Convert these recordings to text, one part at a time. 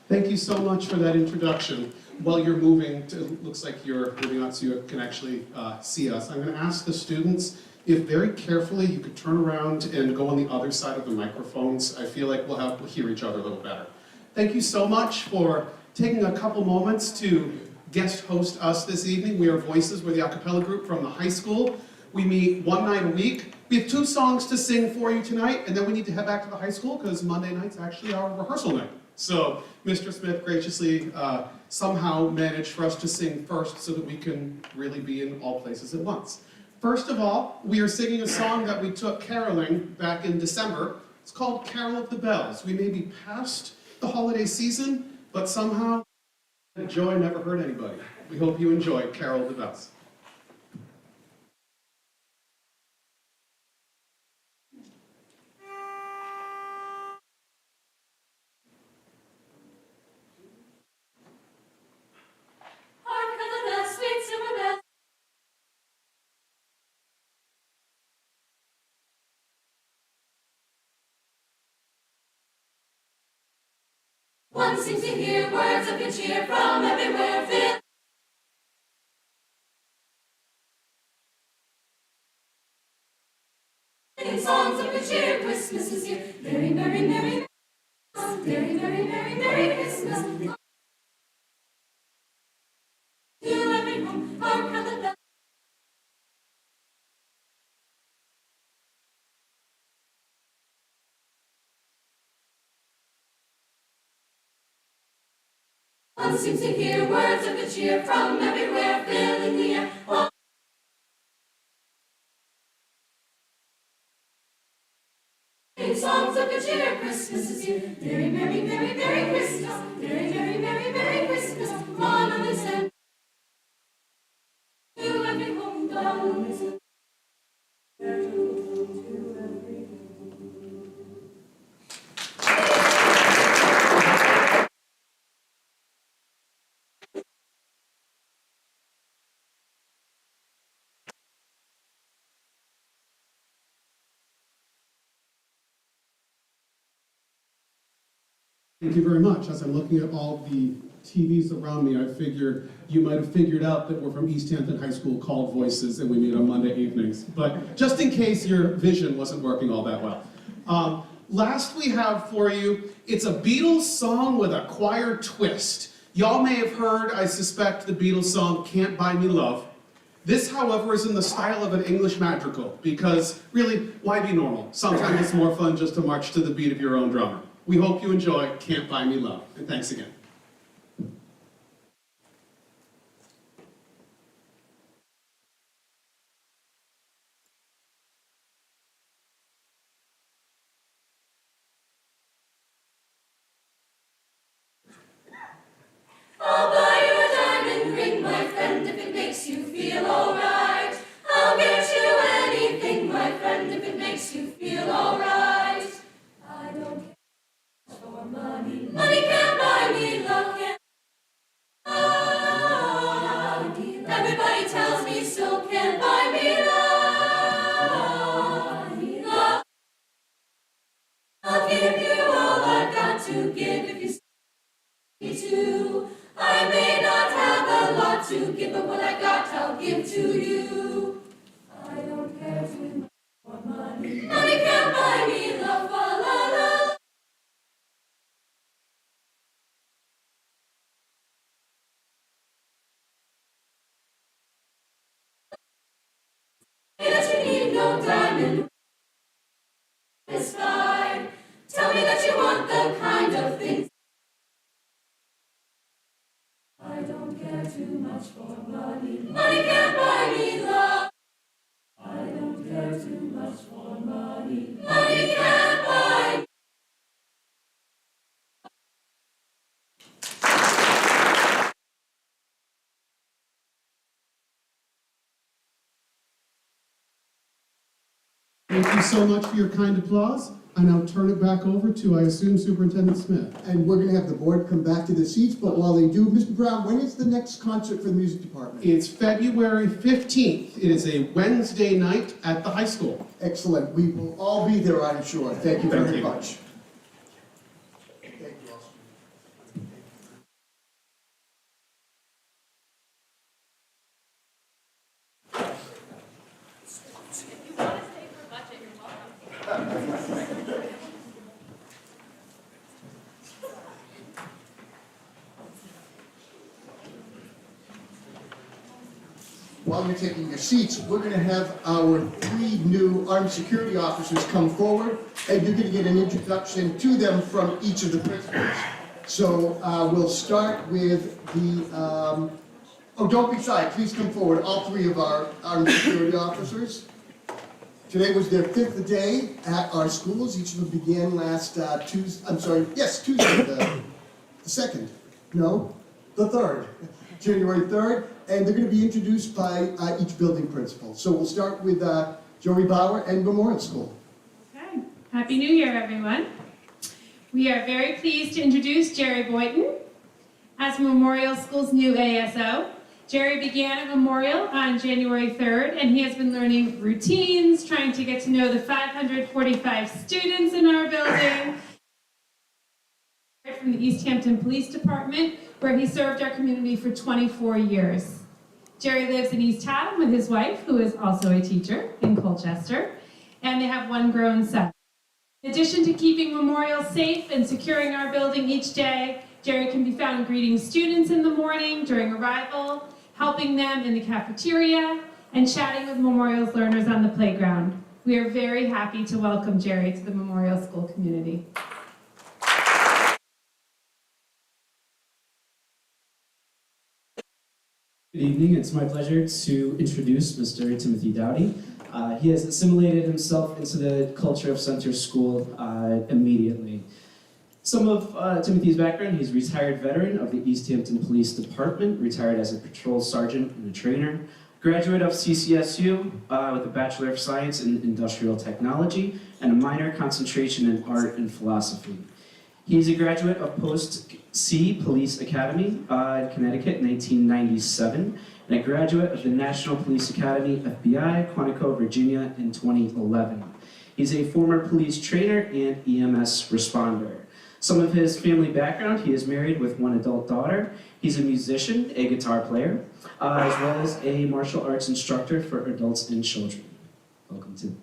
Thank you so much for that introduction. While you're moving, it looks like you're moving on so you can actually see us. I'm going to ask the students if very carefully you could turn around and go on the other side of the microphones. I feel like we'll hear each other a little better. Thank you so much for taking a couple moments to guest host us this evening. We are Voices. We're the a cappella group from the high school. We meet one night a week. We have 2 songs to sing for you tonight, and then we need to head back to the high school because Monday night's actually our rehearsal night. So Mr. Smith graciously somehow managed for us to sing first so that we can really be in all places at once. First of all, we are singing a song that we took caroling back in December. It's called Carol of the Bells. We may be past the holiday season, but somehow joy never hurt anybody. We hope you enjoy Carol of the Bells. One seems to hear words of good cheer from everywhere, filling songs of good cheer. Christmas is here. Merry, merry, merry, merry, merry, merry, merry Christmas. To every home, hark how the bells. One seems to hear words of good cheer from everywhere, filling the air. Songs of good cheer, Christmas is here. Merry, merry, merry, merry Christmas. Merry, merry, merry, merry Christmas. On this end. To every home, down this end. Thank you very much. As I'm looking at all the TVs around me, I figured you might have figured out that we're from East Hampton High School called Voices and we meet on Monday evenings. But just in case your vision wasn't working all that well. Last we have for you, it's a Beatles song with a choir twist. Y'all may have heard, I suspect, the Beatles song Can't Buy Me Love. This, however, is in the style of an English madrigal because, really, why be normal? Sometimes it's more fun just to march to the beat of your own drummer. We hope you enjoy Can't Buy Me Love, and thanks again. I'll buy you a diamond ring, my friend, if it makes you feel alright. I'll get you anything, my friend, if it makes you feel alright. I don't care for money. Money can't buy me love, can't buy me love. Everybody tells me so, can't buy me love. Love. I'll give you all I've got to give if you say to. I may not have a lot to give, but what I got I'll give to you. I don't care too much for money. Money can't buy me love, la la la. Say that you need no diamond. It's fine. Tell me that you want the kind of things. I don't care too much. much for money. Money can't buy me love. I don't care too much for money. Money can't buy me. Thank you so much for your kind applause. I now turn it back over to, I assume, Superintendent Smith. And we're going to have the board come back to the seats, but while they do, Mr. Brown, when is the next concert for the music department? It's February 15th. It is a Wednesday night at the high school. Excellent. We will all be there, I'm sure. Thank you very much. Thank you all. While you're taking your seats, we're going to have our 3 new armed security officers come forward, and you're going to get an introduction to them from each of the principals. So we'll start with the, oh, don't be shy, please come forward, all 3 of our armed security officers. Today was their 5th day at our schools. Each of them began last Tuesday, Tuesday, the 2nd, no, the 3rd, January 3rd. And they're going to be introduced by each building principal. So we'll start with Joey Bauer and Memorial School. Okay. Happy New Year, everyone. We are very pleased to introduce Jerry Boynton as Memorial School's new ASO. Jerry began at Memorial on January 3rd, and he has been learning routines, trying to get to know the 545 students in our building. From the East Hampton Police Department, where he served our community for 24 years. Jerry lives in East Hampton with his wife, who is also a teacher in Colchester, and they have 1 grown son. In addition to keeping Memorial safe and securing our building each day, Jerry can be found greeting students in the morning during arrival, helping them in the cafeteria, and chatting with Memorial's learners on the playground. We are very happy to welcome Jerry to the Memorial School community. Good evening. It's my pleasure to introduce Mr. Timothy Dowdy. He has assimilated himself into the culture of Center School immediately. Some of Timothy's background: he's a retired veteran of the East Hampton Police Department, retired as a patrol sergeant and a trainer, graduate of CCSU with a Bachelor of Science in Industrial Technology and a minor concentration in Art and Philosophy. He's a graduate of Post C Police Academy in Connecticut in 1997, and a graduate of the National Police Academy, FBI, Quantico, Virginia in 2011. He's a former police trainer and EMS responder. Some of his family background: he is married with 1 adult daughter. He's a musician, a guitar player, as well as a martial arts instructor for adults and children. Welcome, Tim.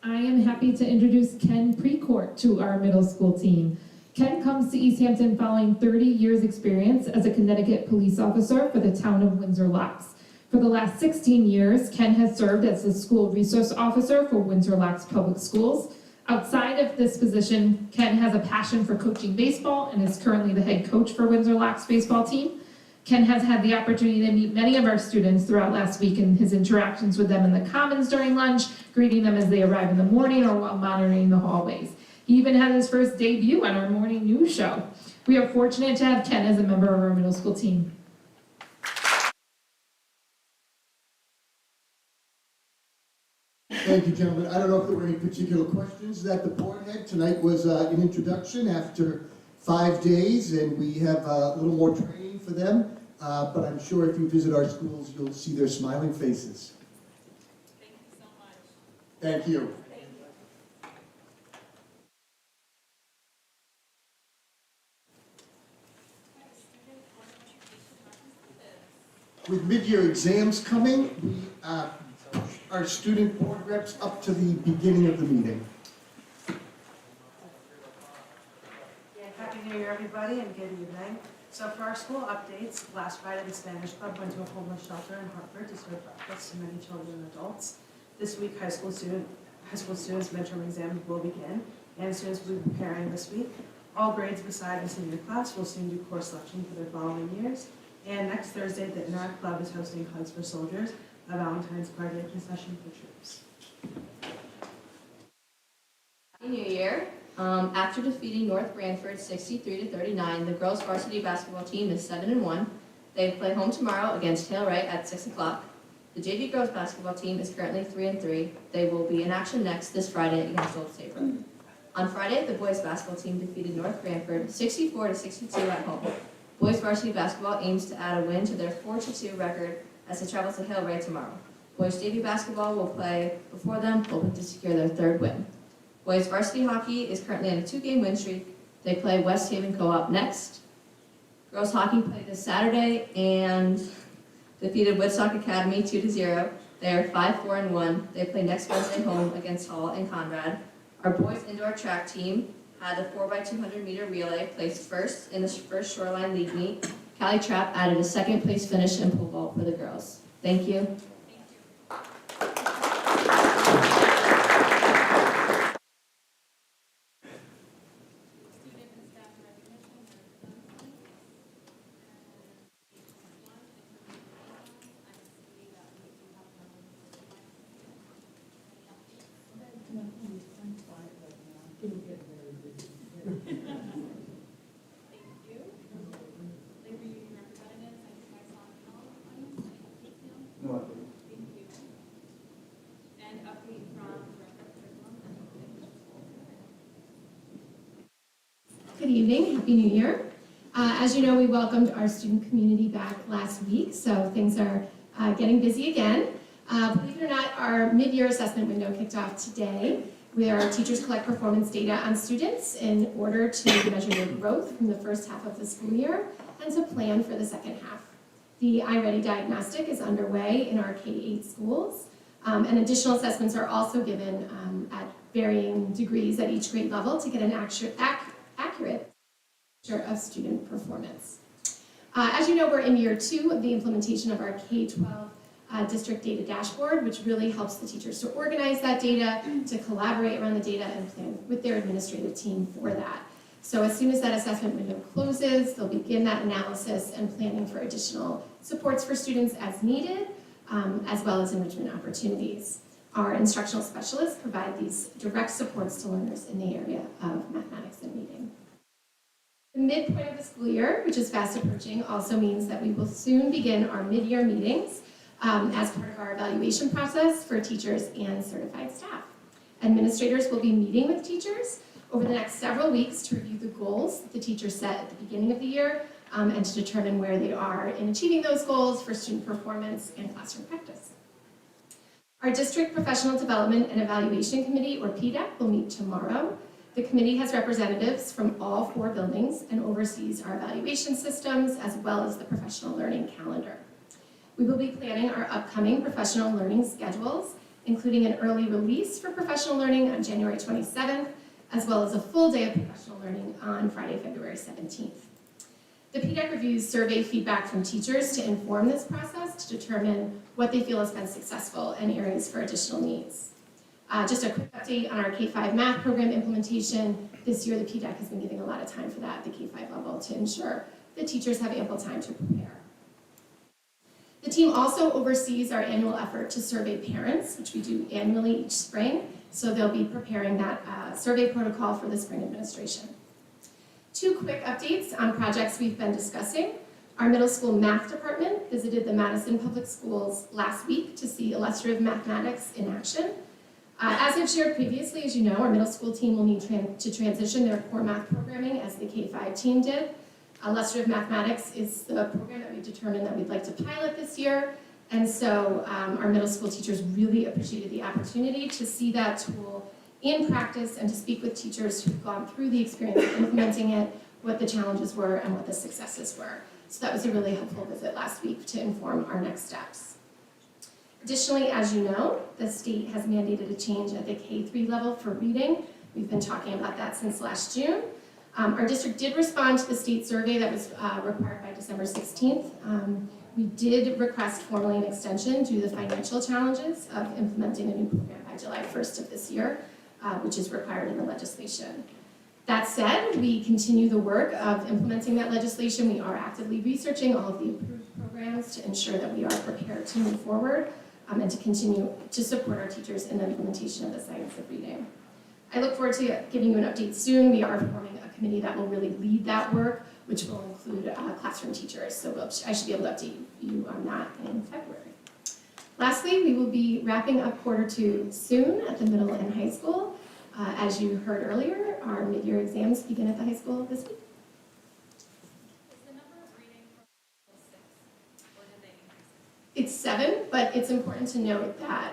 I am happy to introduce Ken Precourt to our middle school team. Ken comes to East Hampton following 30 years experience as a Connecticut police officer for the town of Windsor Locks. For the last 16 years, Ken has served as the school resource officer for Windsor Locks Public Schools. Outside of this position, Ken has a passion for coaching baseball and is currently the head coach for Windsor Locks baseball team. Ken has had the opportunity to meet many of our students throughout last week in his interactions with them in the Commons during lunch, greeting them as they arrive in the morning or while monitoring the hallways. He even had his first debut on our morning news show. We are fortunate to have Ken as a member of our middle school team. Thank you, gentlemen. I don't know if there were any particular questions that the board had. Tonight was an introduction after 5 days, and we have a little more training for them. But I'm sure if you visit our schools, you'll see their smiling faces. Thank you so much. Thank you. With mid-year exams coming, we push our student board reps up to the beginning of the meeting. Yeah, Happy New Year, everybody, and good evening. So for our school updates, last Friday, the Spanish Club went to a homeless shelter in Hartford to serve breakfast to many children and adults. This week, high school students' midterm exams will begin, and students will be preparing this week. All grades beside the senior class will soon do course selection for their following years. And next Thursday, the Interact Club is hosting Hugs for Soldiers, a Valentine's Card Day concession for troops. Happy New Year. After defeating North Branford 63-39, the girls varsity basketball team is 7-1. They play home tomorrow against Hale Wright at 6 o'clock. The JV girls basketball team is currently 3-3. They will be in action next this Friday against Old Saybrook. On Friday, the boys basketball team defeated North Branford 64-62 at home. Boys varsity basketball aims to add a win to their 4-2 record as they travel to Hale Wright tomorrow. Boys JV basketball will play before them, hoping to secure their third win. Boys varsity hockey is currently on a 2-game win streak. They play West Haven Co-op next. Girls hockey play this Saturday and defeated Woodstock Academy 2-0. They are 5-4-1. They play next Wednesday home against Hall and Conrad. Our boys indoor track team had the 4x200 meter relay, placed first in the first Shoreline League meet. Callie Trapp added a second place finish in pole vault for the girls. Thank you. Good evening, Happy New Year. As you know, we welcomed our student community back last week, so things are getting busy again. Believe it or not, our mid-year assessment window kicked off today, where our teachers collect performance data on students in order to measure their growth from the first half of the school year and to plan for the second half. The iReady diagnostic is underway in our K-8 schools, and additional assessments are also given at varying degrees at each grade level to get an accurate picture of student performance. As you know, we're in year 2 of the implementation of our K-12 district data dashboard, which really helps the teachers to organize that data, to collaborate around the data, and plan with their administrative team for that. So as soon as that assessment window closes, they'll begin that analysis and planning for additional supports for students as needed, as well as enrichment opportunities. Our instructional specialists provide these direct supports to learners in the area of mathematics and reading. The midpoint of the school year, which is fast approaching, also means that we will soon begin our mid-year meetings as part of our evaluation process for teachers and certified staff. Administrators will be meeting with teachers over the next several weeks to review the goals that the teachers set at the beginning of the year and to determine where they are in achieving those goals for student performance and classroom practice. Our District Professional Development and Evaluation Committee, or PDEC, will meet tomorrow. The committee has representatives from all 4 buildings and oversees our evaluation systems as well as the professional learning calendar. We will be planning our upcoming professional learning schedules, including an early release for professional learning on January 27th, as well as a full day of professional learning on Friday, February 17th. The PDEC reviews survey feedback from teachers to inform this process to determine what they feel has been successful and areas for additional needs. Just a quick update on our K-5 math program implementation. This year, the PDEC has been giving a lot of time for that at the K-5 level to ensure that teachers have ample time to prepare. The team also oversees our annual effort to survey parents, which we do annually each spring. So they'll be preparing that survey protocol for the spring administration. 2 quick updates on projects we've been discussing. Our middle school math department visited the Madison Public Schools last week to see illustrative mathematics in action. As I've shared previously, as you know, our middle school team will need to transition their core math programming as the K-5 team did. Illustrative mathematics is the program that we determined that we'd like to pilot this year. And so our middle school teachers really appreciated the opportunity to see that tool in practice and to speak with teachers who've gone through the experience of implementing it, what the challenges were and what the successes were. So that was a really helpful visit last week to inform our next steps. Additionally, as you know, the state has mandated a change at the K-3 level for reading. We've been talking about that since last June. Our district did respond to the state survey that was required by December 16th. We did request formally an extension due to the financial challenges of implementing a new program by July 1st of this year, which is required in the legislation. That said, we continue the work of implementing that legislation. We are actively researching all of the approved programs to ensure that we are prepared to move forward and to continue to support our teachers in the implementation of the science of reading. I look forward to giving you an update soon. We are forming a committee that will really lead that work, which will include classroom teachers. So I should be able to update you on that in February. Lastly, we will be wrapping up Q2 soon at the middle and high school. As you heard earlier, our mid-year exams begin at the high school this week. Is the number of reading from 6, or did they increase it? It's 7, but it's important to note that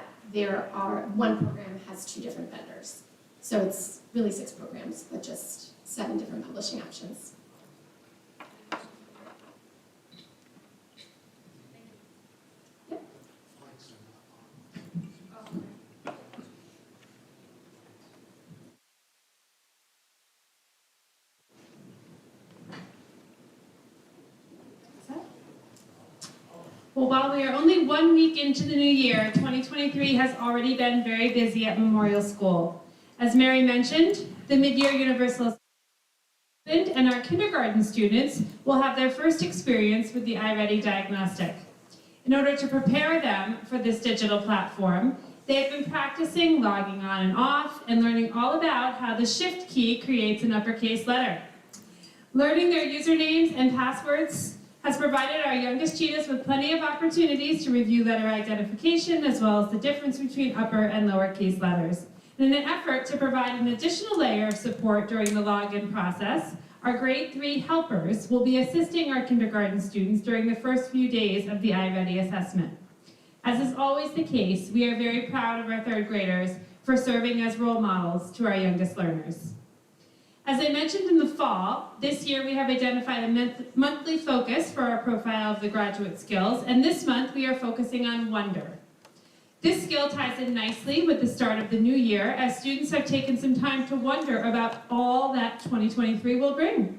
one program has 2 different vendors. So it's really 6 programs, but just 7 different publishing options. Well, while we are only 1 week into the new year, 2023 has already been very busy at Memorial School. As Mary mentioned, the mid-year universal and our kindergarten students will have their first experience with the iReady diagnostic. In order to prepare them for this digital platform, they have been practicing logging on and off and learning all about how the shift key creates an uppercase letter. Learning their usernames and passwords has provided our youngest cheetahs with plenty of opportunities to review letter identification as well as the difference between upper and lowercase letters. In an effort to provide an additional layer of support during the login process, our grade 3 helpers will be assisting our kindergarten students during the first few days of the iReady assessment. As is always the case, we are very proud of our 3rd graders for serving as role models to our youngest learners. As I mentioned in the fall, this year we have identified a monthly focus for our profile of the graduate skills, and this month we are focusing on wonder. This skill ties in nicely with the start of the new year, as students have taken some time to wonder about all that 2023 will bring.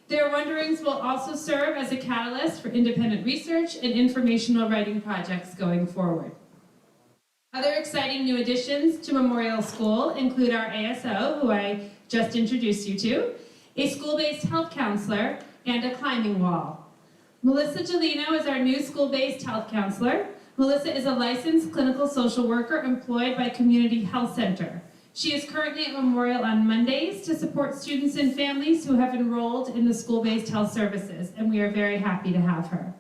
Their wonderings will also serve as a catalyst for independent research and informational writing projects going forward. Other exciting new additions to Memorial School include our ASO, who I just introduced you to, a school-based health counselor, and a climbing wall. Melissa Gelino is our new school-based health counselor. Melissa is a licensed clinical social worker employed by Community Health Center. She is currently at Memorial on Mondays to support students and families who have enrolled in the school-based health services, and we are very happy to have her.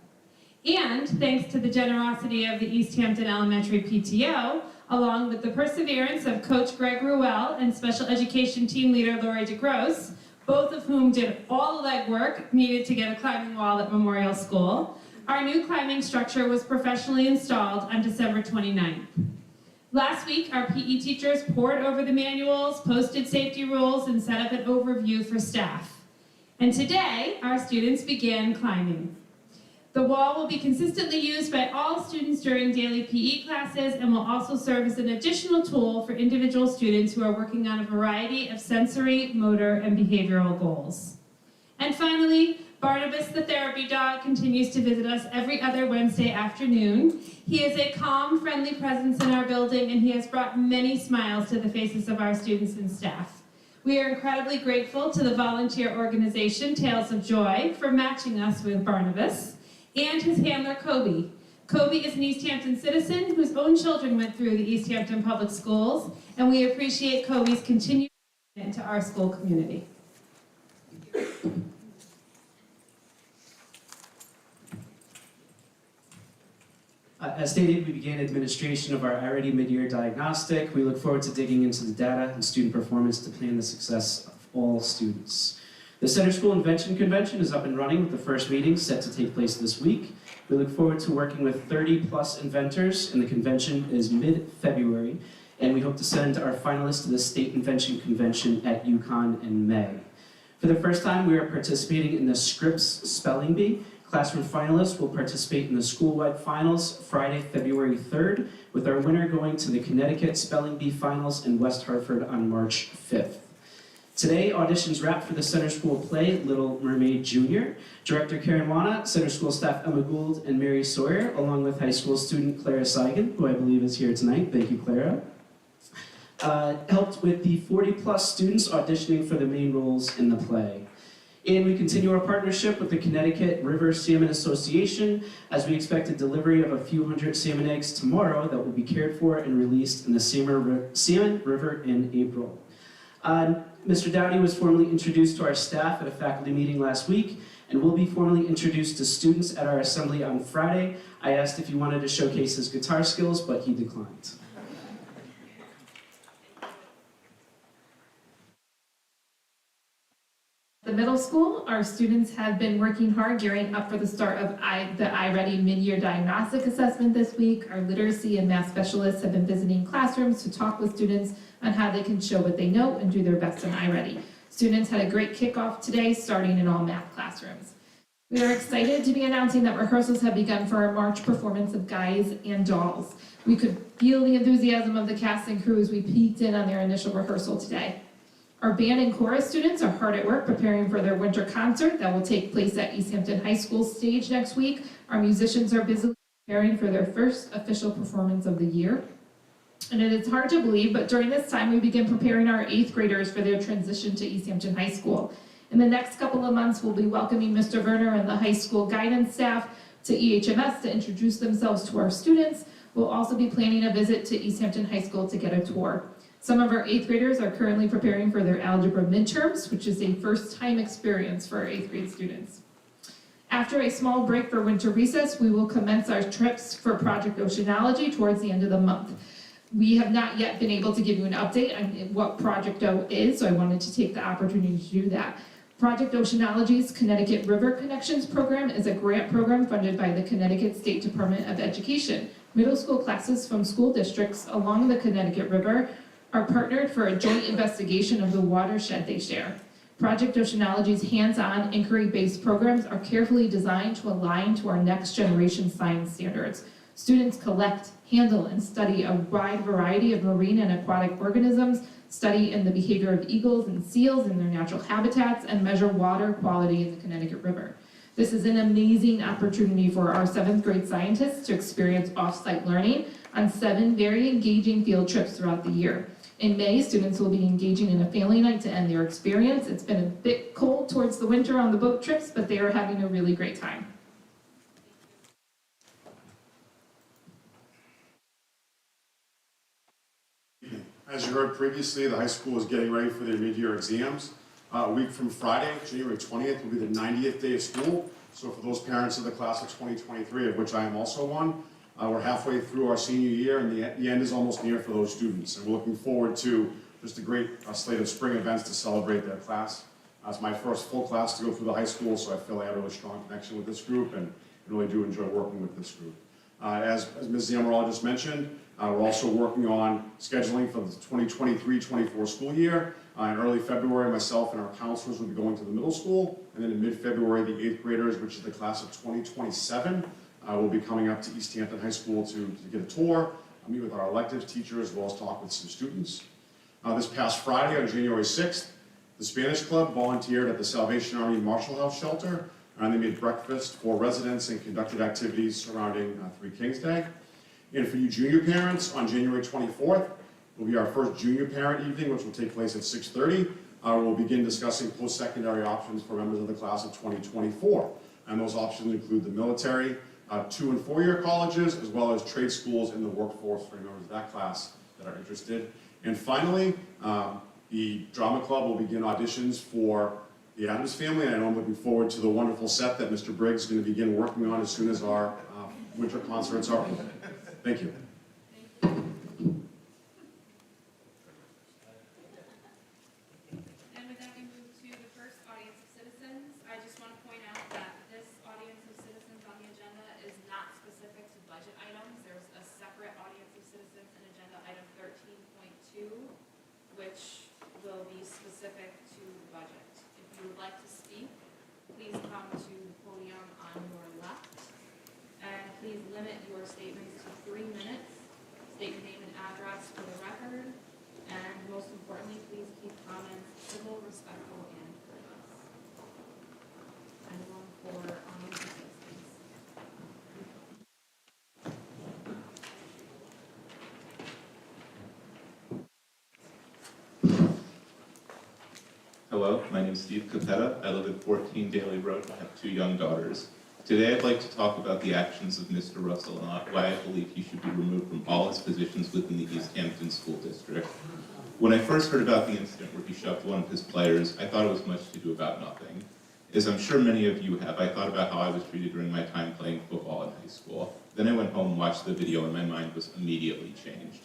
And thanks to the generosity of the East Hampton Elementary PTO, along with the perseverance of Coach Greg Ruel and Special Education Team Leader Lori DeGrosse, both of whom did all the legwork needed to get a climbing wall at Memorial School, our new climbing structure was professionally installed on December 29th. Last week, our PE teachers pored over the manuals, posted safety rules, and set up an overview for staff. And today, our students began climbing. The wall will be consistently used by all students during daily PE classes and will also serve as an additional tool for individual students who are working on a variety of sensory, motor, and behavioral goals. And finally, Barnabas the therapy dog continues to visit us every other Wednesday afternoon. He is a calm, friendly presence in our building, and he has brought many smiles to the faces of our students and staff. We are incredibly grateful to the volunteer organization Tales of Joy for matching us with Barnabas, and his handler, Kobe. Kobe is an East Hampton citizen whose own children went through the East Hampton Public Schools, and we appreciate Kobe's continued commitment to our school community. As stated, we began administration of our iReady mid-year diagnostic. We look forward to digging into the data and student performance to plan the success of all students. The Center School Invention Convention is up and running with the first meeting set to take place this week. We look forward to working with 30+ inventors, and the convention is mid-February, and we hope to send our finalists to the State Invention Convention at UConn in May. For the first time, we are participating in the Scripps Spelling Bee. Classroom finalists will participate in the school-wide finals Friday, February 3rd, with our winner going to the Connecticut Spelling Bee Finals in West Hartford on March 5th. Today, auditions wrapped for the Center School play Little Mermaid Jr. Director Karen Wana, Center School staff Emma Gould and Mary Sawyer, along with high school student Clara Seigan, who I believe is here tonight. Thank you, Clara. helped with the 40-plus students auditioning for the main roles in the play. And we continue our partnership with the Connecticut River Salmon Association as we expect a delivery of a few hundred salmon eggs tomorrow that will be cared for and released in the Salmon River in April. Mr. Dowdy was formally introduced to our staff at a faculty meeting last week and will be formally introduced to students at our assembly on Friday. I asked if he wanted to showcase his guitar skills, but he declined. The middle school, our students have been working hard gearing up for the start of the iReady mid-year diagnostic assessment this week. Our literacy and math specialists have been visiting classrooms to talk with students on how they can show what they know and do their best in iReady. Students had a great kickoff today, starting in all math classrooms. We are excited to be announcing that rehearsals have begun for our March performance of Guys and Dolls. We could feel the enthusiasm of the cast and crew as we peeked in on their initial rehearsal today. Our band and chorus students are hard at work preparing for their winter concert that will take place at East Hampton High School stage next week. Our musicians are busy preparing for their first official performance of the year. And it is hard to believe, but during this time we begin preparing our 8th graders for their transition to East Hampton High School. In the next couple of months, we'll be welcoming Mr. Werner and the high school guidance staff to EHMS to introduce themselves to our students. We'll also be planning a visit to East Hampton High School to get a tour. Some of our 8th graders are currently preparing for their algebra midterms, which is a first-time experience for our 8th grade students. After a small break for winter recess, we will commence our trips for Project Oceanology towards the end of the month. We have not yet been able to give you an update on what Project O is, so I wanted to take the opportunity to do that. Project Oceanology's Connecticut River Connections program is a grant program funded by the Connecticut State Department of Education. Middle school classes from school districts along the Connecticut River are partnered for a joint investigation of the watershed they share. Project Oceanology's hands-on, inquiry-based programs are carefully designed to align to our next generation science standards. Students collect, handle, and study a wide variety of marine and aquatic organisms, study in the behavior of eagles and seals in their natural habitats, and measure water quality in the Connecticut River. This is an amazing opportunity for our 7th grade scientists to experience off-site learning on 7 very engaging field trips throughout the year. In May, students will be engaging in a family night to end their experience. It's been a bit cold towards the winter on the boat trips, but they are having a really great time. As you heard previously, the high school is getting ready for their mid-year exams. A week from Friday, January 20th, will be the 90th day of school. So for those parents of the class of 2023, of which I am also one, we're halfway through our senior year, and the end is almost near for those students. And we're looking forward to just a great slate of spring events to celebrate their class. It's my first full class to go through the high school, so I feel I have a really strong connection with this group and really do enjoy working with this group. As Ms. Zamorala just mentioned, we're also working on scheduling for the 2023-24 school year. In early February, myself and our counselors will be going to the middle school, and then in mid-February, the 8th graders, which is the class of 2027, will be coming up to East Hampton High School to get a tour, meet with our electives teachers, as well as talk with some students. This past Friday, on January 6th, the Spanish Club volunteered at the Salvation Army Marshall House Shelter, and they made breakfast for residents and conducted activities surrounding Three Kings Day. And for you junior parents, on January 24th, will be our first junior parent evening, which will take place at 6:30. We'll begin discussing post-secondary options for members of the class of 2024. And those options include the military, 2- and 4-year colleges, as well as trade schools in the workforce for members of that class that are interested. And finally, the drama club will begin auditions for the Addams Family, and I know I'm looking forward to the wonderful set that Mr. Briggs is going to begin working on as soon as our winter concerts are open. Thank you. And with that, we move to the first audience of citizens. I just want to point out that this audience of citizens on the agenda is not specific to budget items. There's a separate audience of citizens in agenda item 13.2, which will be specific to the budget. If you would like to speak, please come to the podium on your left. And please limit your statements to 3 minutes. State your name and address for the record. And most importantly, please keep comments civil, respectful, and courteous. Anyone for audience of citizens? Hello, my name is Steve Capetta. I live at 14 Daly Road and I have 2 young daughters. Today I'd like to talk about the actions of Mr. Russell and why I believe he should be removed from all his positions within the East Hampton School District. When I first heard about the incident where he shoved one of his players, I thought it was much to do about nothing. As I'm sure many of you have, I thought about how I was treated during my time playing football in high school. Then I went home and watched the video and my mind was immediately changed.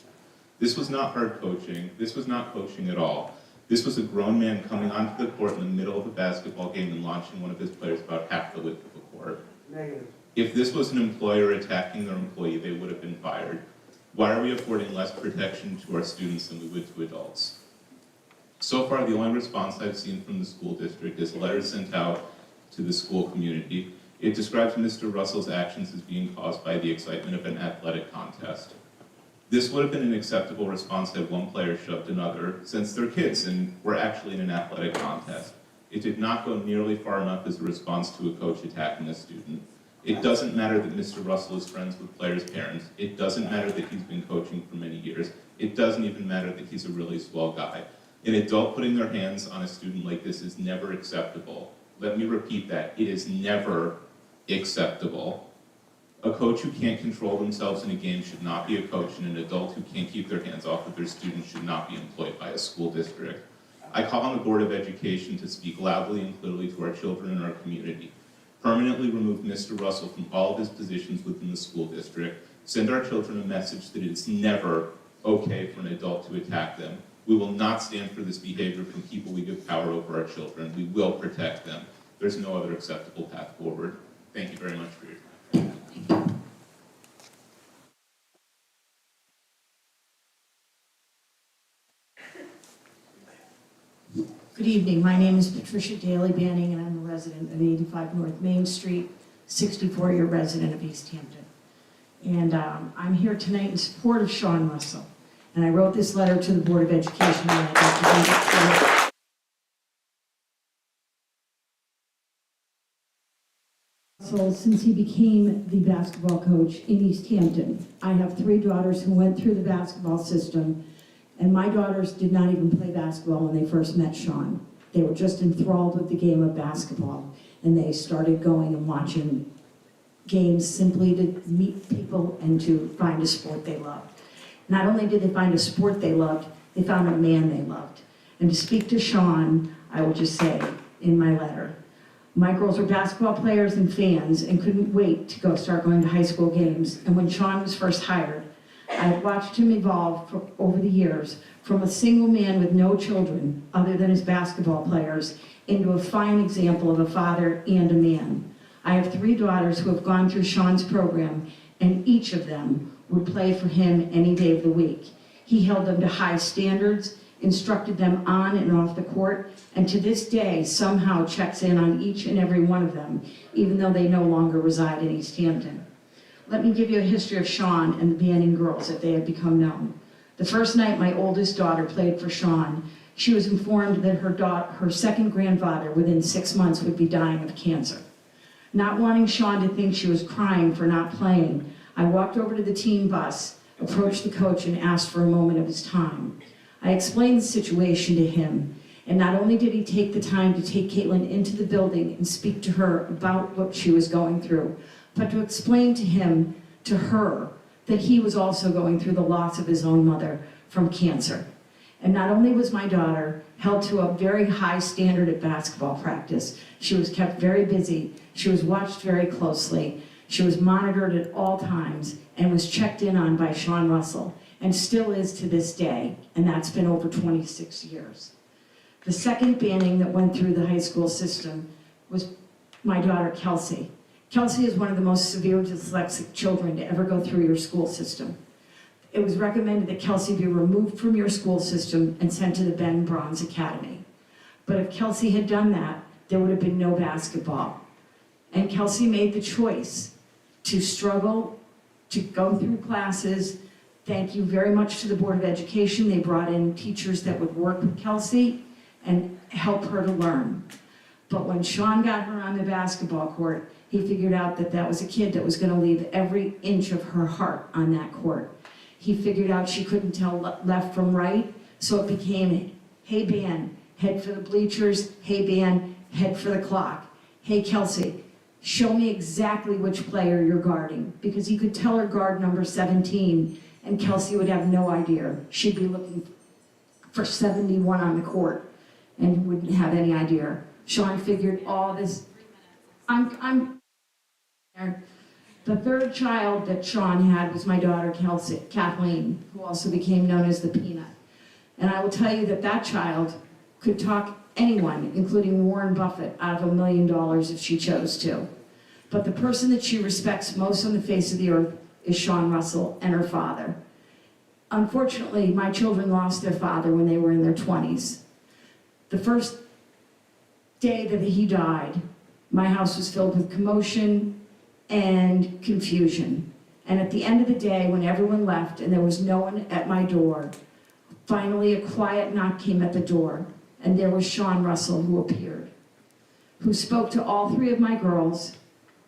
This was not hard coaching. This was not coaching at all. This was a grown man coming onto the court in the middle of a basketball game and launching one of his players about half the width of the court. Negative. If this was an employer attacking their employee, they would have been fired. Why are we affording less protection to our students than we would to adults? So far, the only response I've seen from the school district is letters sent out to the school community. It describes Mr. Russell's actions as being caused by the excitement of an athletic contest. This would have been an acceptable response had one player shoved another, since they're kids and we're actually in an athletic contest. It did not go nearly far enough as a response to a coach attacking a student. It doesn't matter that Mr. Russell is friends with players' parents. It doesn't matter that he's been coaching for many years. It doesn't even matter that he's a really swell guy. An adult putting their hands on a student like this is never acceptable. Let me repeat that. It is never acceptable. A coach who can't control themselves in a game should not be a coach, and an adult who can't keep their hands off of their students should not be employed by a school district. I call on the Board of Education to speak loudly and clearly to our children and our community. Permanently remove Mr. Russell from all of his positions within the school district. Send our children a message that it's never okay for an adult to attack them. We will not stand for this behavior from people we give power over our children. We will protect them. There's no other acceptable path forward. Thank you very much for your time. Good evening. My name is Patricia Daly Banning, and I'm a resident of 85 North Main Street, 64-year resident of East Hampton. And I'm here tonight in support of Sean Russell. And I wrote this letter to the Board of Education, and I'd like to read it to you. So since he became the basketball coach in East Hampton, I have 3 daughters who went through the basketball system, and my daughters did not even play basketball when they first met Sean. They were just enthralled with the game of basketball, and they started going and watching games simply to meet people and to find a sport they loved. Not only did they find a sport they loved, they found a man they loved. And to speak to Sean, I will just say in my letter, my girls were basketball players and fans and couldn't wait to start going to high school games. And when Sean was first hired, I had watched him evolve over the years from a single man with no children other than his basketball players into a fine example of a father and a man. I have 3 daughters who have gone through Sean's program, and each of them would play for him any day of the week. He held them to high standards, instructed them on and off the court, and to this day somehow checks in on each and every one of them, even though they no longer reside in East Hampton. Let me give you a history of Sean and the Banning girls that they have become known. The first night my oldest daughter played for Sean, she was informed that her second grandfather within 6 months would be dying of cancer. Not wanting Sean to think she was crying for not playing, I walked over to the team bus, approached the coach, and asked for a moment of his time. I explained the situation to him, and not only did he take the time to take Caitlin into the building and speak to her about what she was going through, but to explain to her, that he was also going through the loss of his own mother from cancer. And not only was my daughter held to a very high standard at basketball practice, she was kept very busy, she was watched very closely, she was monitored at all times, and was checked in on by Sean Russell, and still is to this day, and that's been over 26 years. The second banning that went through the high school system was my daughter, Kelsey. Kelsey is one of the most severe dyslexic children to ever go through your school system. It was recommended that Kelsey be removed from your school system and sent to the Ben Bronze Academy. But if Kelsey had done that, there would have been no basketball. And Kelsey made the choice to struggle, to go through classes. Thank you very much to the Board of Education. They brought in teachers that would work with Kelsey and help her to learn. But when Sean got her on the basketball court, he figured out that that was a kid that was going to leave every inch of her heart on that court. He figured out she couldn't tell left from right, so it became, hey, Ben, head for the bleachers. Hey, Van, head for the clock. Hey, Kelsey, show me exactly which player you're guarding, because he could tell her guard number 17, and Kelsey would have no idea. She'd be looking for 71 on the court and wouldn't have any idea. Sean figured all this. I'm the third child that Sean had was my daughter Kathleen, who also became known as the Peanut. And I will tell you that that child could talk anyone, including Warren Buffett, out of $1 million if she chose to. But the person that she respects most on the face of the earth is Sean Russell and her father. Unfortunately, my children lost their father when they were in their 20s. The first day that he died, my house was filled with commotion and confusion. And at the end of the day, when everyone left and there was no one at my door, finally a quiet knock came at the door, and there was Sean Russell, who appeared, who spoke to all three of my girls,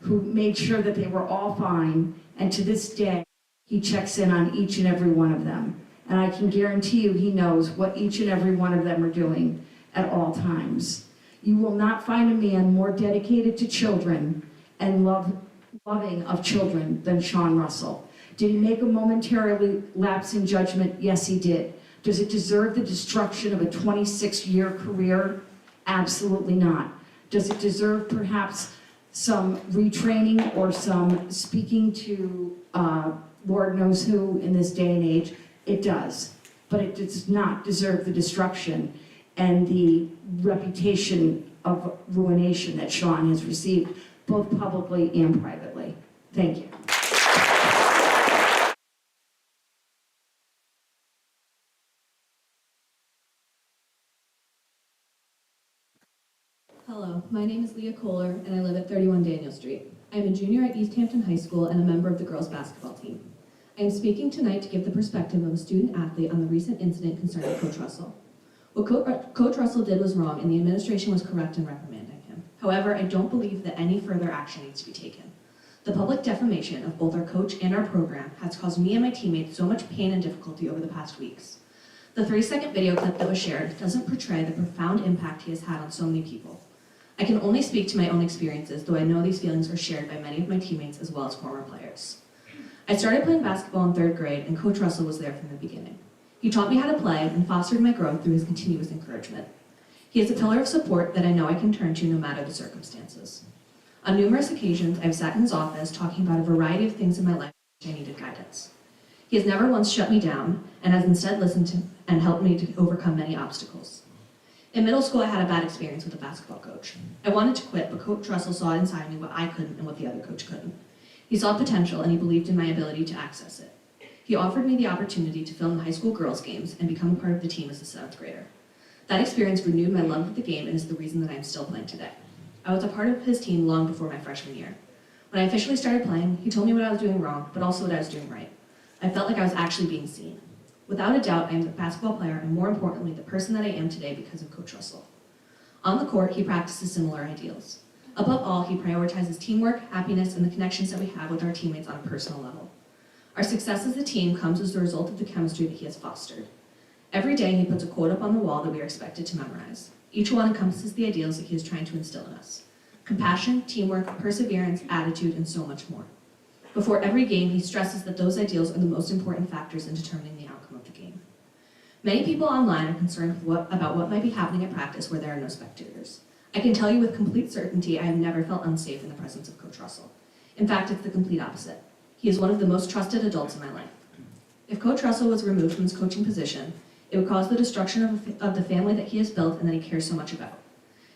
who made sure that they were all fine, and to this day, he checks in on each and every one of them. And I can guarantee you he knows what each and every one of them are doing at all times. You will not find a man more dedicated to children and loving of children than Sean Russell. Did he make a momentary lapse in judgment? Yes, he did. Does it deserve the destruction of a 26-year career? Absolutely not. Does it deserve perhaps some retraining or some speaking to Lord knows who in this day and age? It does. But it does not deserve the destruction and the reputation of ruination that Sean has received, both publicly and privately. Thank you. Hello, my name is Leah Kohler, and I live at 31 Daniel Street. I am a junior at East Hampton High School and a member of the girls' basketball team. I am speaking tonight to give the perspective of a student athlete on the recent incident concerning Coach Russell. What Coach Russell did was wrong, and the administration was correct in reprimanding him. However, I don't believe that any further action needs to be taken. The public defamation of both our coach and our program has caused me and my teammates so much pain and difficulty over the past weeks. The 3-second video clip that was shared doesn't portray the profound impact he has had on so many people. I can only speak to my own experiences, though I know these feelings are shared by many of my teammates as well as former players. I started playing basketball in 3rd grade, and Coach Russell was there from the beginning. He taught me how to play and fostered my growth through his continuous encouragement. He is a pillar of support that I know I can turn to no matter the circumstances. On numerous occasions, I've sat in his office talking about a variety of things in my life in which I needed guidance. He has never once shut me down and has instead listened to and helped me to overcome many obstacles. In middle school, I had a bad experience with a basketball coach. I wanted to quit, but Coach Russell saw inside me what I couldn't and what the other coach couldn't. He saw potential and he believed in my ability to access it. He offered me the opportunity to film the high school girls' games and become a part of the team as a 7th grader. That experience renewed my love of the game and is the reason that I'm still playing today. I was a part of his team long before my freshman year. When I officially started playing, he told me what I was doing wrong, but also what I was doing right. I felt like I was actually being seen. Without a doubt, I am the basketball player and more importantly, the person that I am today because of Coach Russell. On the court, he practices similar ideals. Above all, he prioritizes teamwork, happiness, and the connections that we have with our teammates on a personal level. Our success as a team comes as the result of the chemistry that he has fostered. Every day, he puts a quote up on the wall that we are expected to memorize. Each one encompasses the ideals that he is trying to instill in us. Compassion, teamwork, perseverance, attitude, and so much more. Before every game, he stresses that those ideals are the most important factors in determining the outcome of the game. Many people online are concerned about what might be happening at practice where there are no spectators. I can tell you with complete certainty I have never felt unsafe in the presence of Coach Russell. In fact, it's the complete opposite. He is one of the most trusted adults in my life. If Coach Russell was removed from his coaching position, it would cause the destruction of the family that he has built and that he cares so much about.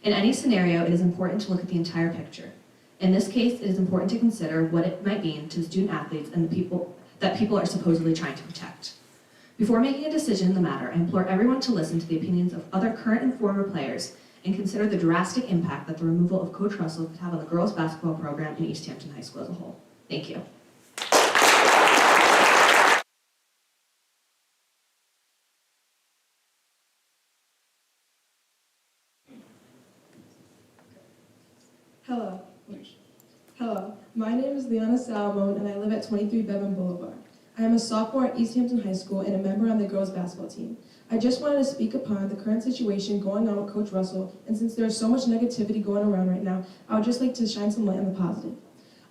In any scenario, it is important to look at the entire picture. In this case, it is important to consider what it might mean to the student athletes and the people that people are supposedly trying to protect. Before making a decision in the matter, I implore everyone to listen to the opinions of other current and former players and consider the drastic impact that the removal of Coach Russell could have on the girls' basketball program in East Hampton High School as a whole. Thank you. Hello, my name is Liana Salomon and I live at 23 Bevan Boulevard. I am a sophomore at East Hampton High School and a member on the girls' basketball team. I just wanted to speak upon the current situation going on with Coach Russell, and since there's so much negativity going around right now, I would just like to shine some light on the positive.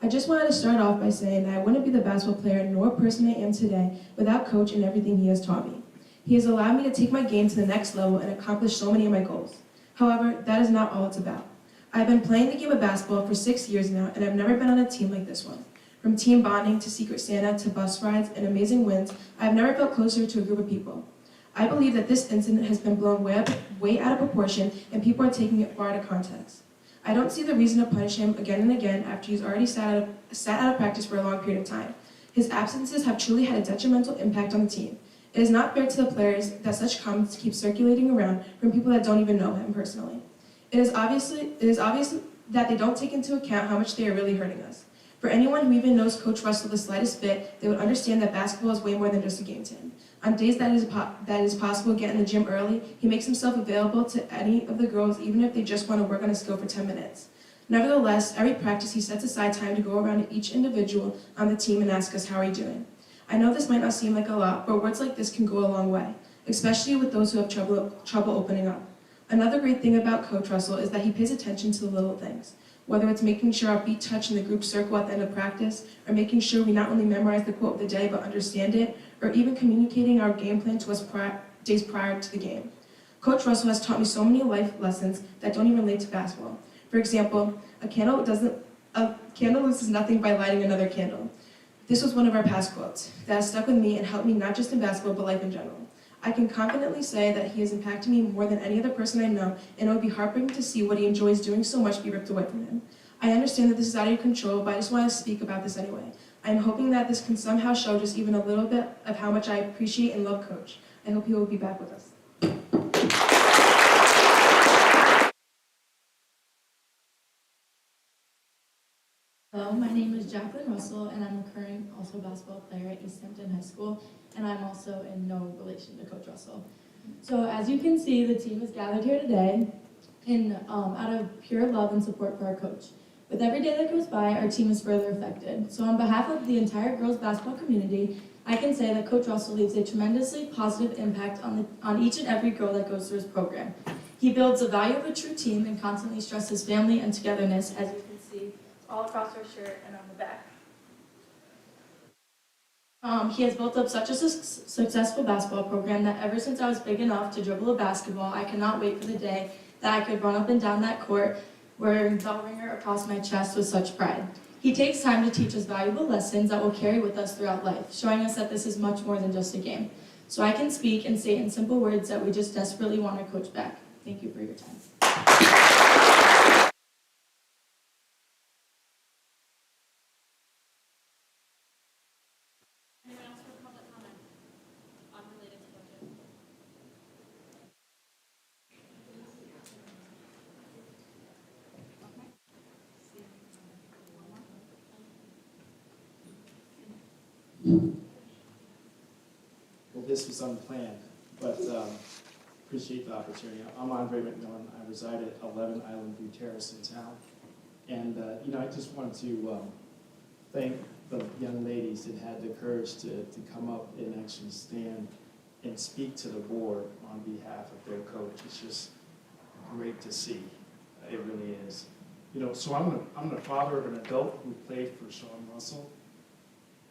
I just wanted to start off by saying that I wouldn't be the basketball player nor person I am today without Coach and everything he has taught me. He has allowed me to take my game to the next level and accomplish so many of my goals. However, that is not all it's about. I've been playing the game of basketball for 6 years now, and I've never been on a team like this one. From team bonding to Secret Santa to bus rides and amazing wins, I have never felt closer to a group of people. I believe that this incident has been blown way out of proportion, and people are taking it far out of context. I don't see the reason to punish him again and again after he's already sat out of practice for a long period of time. His absences have truly had a detrimental impact on the team. It is not fair to the players that such comments keep circulating around from people that don't even know him personally. It is obvious that they don't take into account how much they are really hurting us. For anyone who even knows Coach Russell the slightest bit, they would understand that basketball is way more than just a game to him. On days that it is possible to get in the gym early, he makes himself available to any of the girls, even if they just want to work on a skill for 10 minutes. Nevertheless, every practice he sets aside time to go around to each individual on the team and ask us, how are you doing? I know this might not seem like a lot, but words like this can go a long way, especially with those who have trouble opening up. Another great thing about Coach Russell is that he pays attention to the little things. Whether it's making sure our feet touch in the group circle at the end of practice, or making sure we not only memorize the quote of the day but understand it, or even communicating our game plan to us days prior to the game. Coach Russell has taught me so many life lessons that don't even relate to basketball. For example, a candle loses nothing by lighting another candle. This was one of our past quotes that has stuck with me and helped me not just in basketball but life in general. I can confidently say that he has impacted me more than any other person I know, and it would be heartbreaking to see what he enjoys doing so much be ripped away from him. I understand that this is out of your control, but I just want to speak about this anyway. I am hoping that this can somehow show just even a little bit of how much I appreciate and love Coach. I hope he will be back with us. Hello, my name is Jacqueline Russell, and I'm a current also basketball player at East Hampton High School, and I'm also in no relation to Coach Russell. So as you can see, the team is gathered here today out of pure love and support for our coach. With every day that goes by, our team is further affected. So on behalf of the entire girls basketball community, I can say that Coach Russell leaves a tremendously positive impact on each and every girl that goes through his program. He builds the value of a true team and constantly stresses family and togetherness, as you can see all across our shirt and on the back. He has built up such a successful basketball program that ever since I was big enough to dribble a basketball, I cannot wait for the day that I could run up and down that court wearing the bell ringer across my chest with such pride. He takes time to teach us valuable lessons that will carry with us throughout life, showing us that this is much more than just a game. So I can speak and say in simple words that we just desperately want our coach back. Thank you for your time. Well, this was unplanned, but appreciate the opportunity. I'm Andre McMillan. I reside at 11 Island View Terrace in town. And, I just wanted to thank the young ladies that had the courage to come up and actually stand and speak to the board on behalf of their coach. It's just great to see. It really is. So I'm the father of an adult who played for Sean Russell.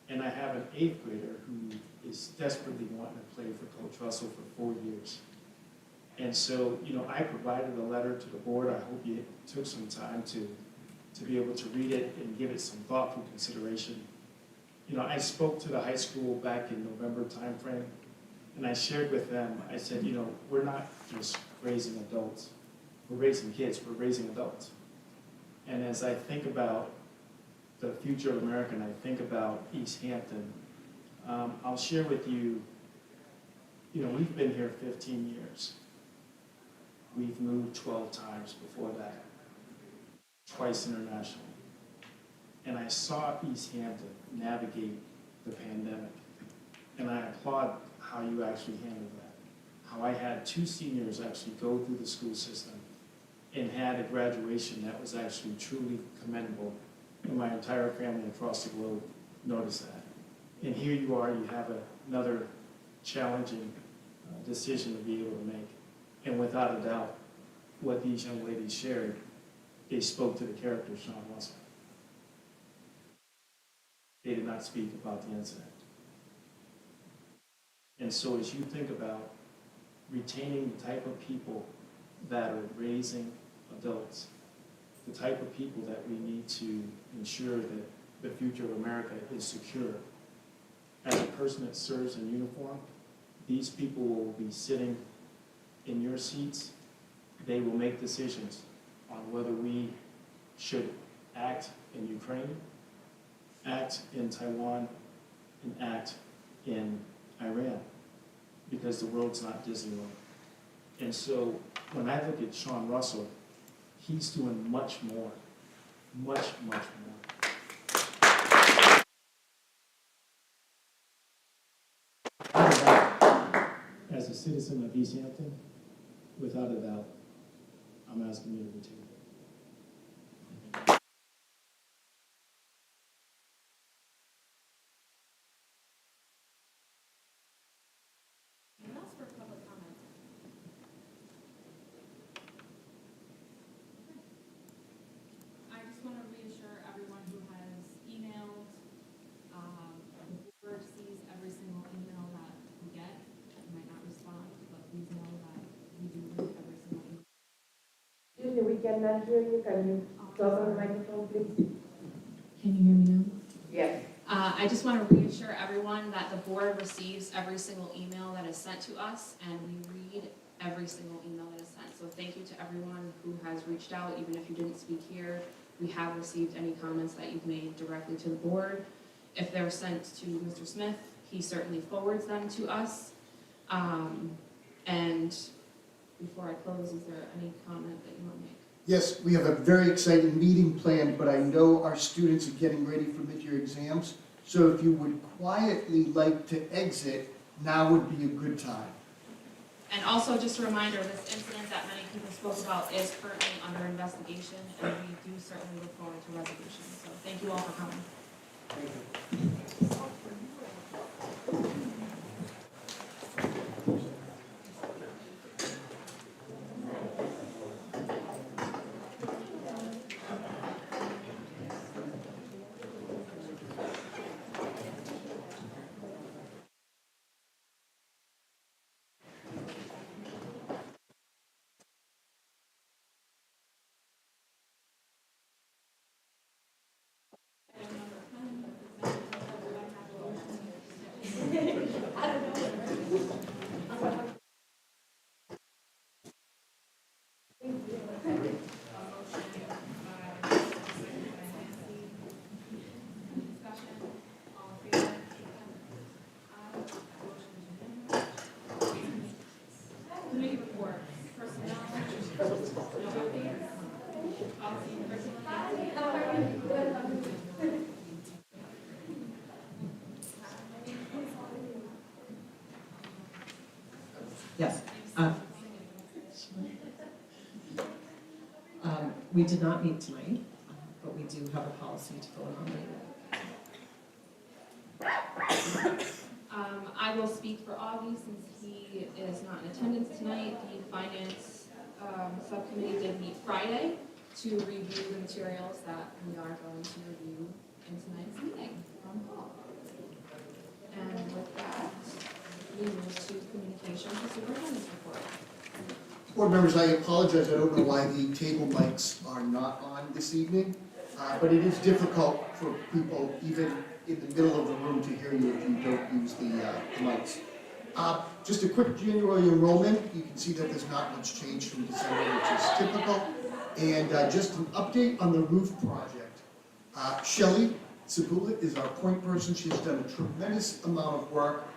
And I have an 8th grader who is desperately wanting to play for Coach Russell for 4 years. And so, I provided a letter to the board. I hope you took some time to be able to read it and give it some thoughtful consideration. I spoke to the high school back in November timeframe, and I shared with them, I said, we're not just raising adults. We're raising kids. We're raising adults. And as I think about the future of America, and I think about East Hampton, I'll share with you, we've been here 15 years. We've moved 12 times before that, twice internationally. And I saw East Hampton navigate the pandemic. And I applaud how you actually handled that. How I had 2 seniors actually go through the school system and had a graduation that was actually truly commendable. And my entire family across the globe noticed that. And here you are, you have another challenging decision to be able to make. And without a doubt, what these young ladies shared, they spoke to the character of Sean Russell. They did not speak about the incident. And so as you think about retaining the type of people that are raising adults, the type of people that we need to ensure that the future of America is secure, as a person that serves in uniform, these people will be sitting in your seats. They will make decisions on whether we should act in Ukraine, act in Taiwan, and act in Iran, because the world's not Disneyland. And so when I look at Sean Russell, he's doing much more, much more. As a citizen of East Hampton, without a doubt, I'm asking you to retain it. Anyone else for public comment? I just want to reassure everyone who has emailed, the board sees every single email that we get. We might not respond, but please know that we do read every single email. Excuse me, we cannot hear you. Can you talk on the microphone, please? Can you hear me now? Yes. I just want to reassure everyone that the board receives every single email that is sent to us, and we read every single email that is sent. So thank you to everyone who has reached out, even if you didn't speak here. We have received any comments that you've made directly to the board. If they're sent to Mr. Smith, he certainly forwards them to us. And before I close, is there any comment that you want to make? Yes, we have a very exciting meeting planned, but I know our students are getting ready for mid-year exams. So if you would quietly like to exit, now would be a good time. And also just a reminder, this incident that many people spoke about is currently under investigation, and we do certainly look forward to resolution. So thank you all for coming. Thank you. Committee report, personnel, Yes. We did not meet tonight, but we do have a policy to go on later. I will speak for Augie since he is not in attendance tonight. The finance subcommittee did meet Friday to review the materials that we are going to review in tonight's meeting from Paul. And with that, we move to communications and superintendent's report. Board members, I apologize, I don't know why the table mics are not on this evening, but it is difficult for people, even in the middle of the room, to hear you if you don't use the mics. Just a quick January enrollment. You can see that there's not much change from December, which is typical. And just an update on the roof project. Shelley Sabula is our point person. She has done a tremendous amount of work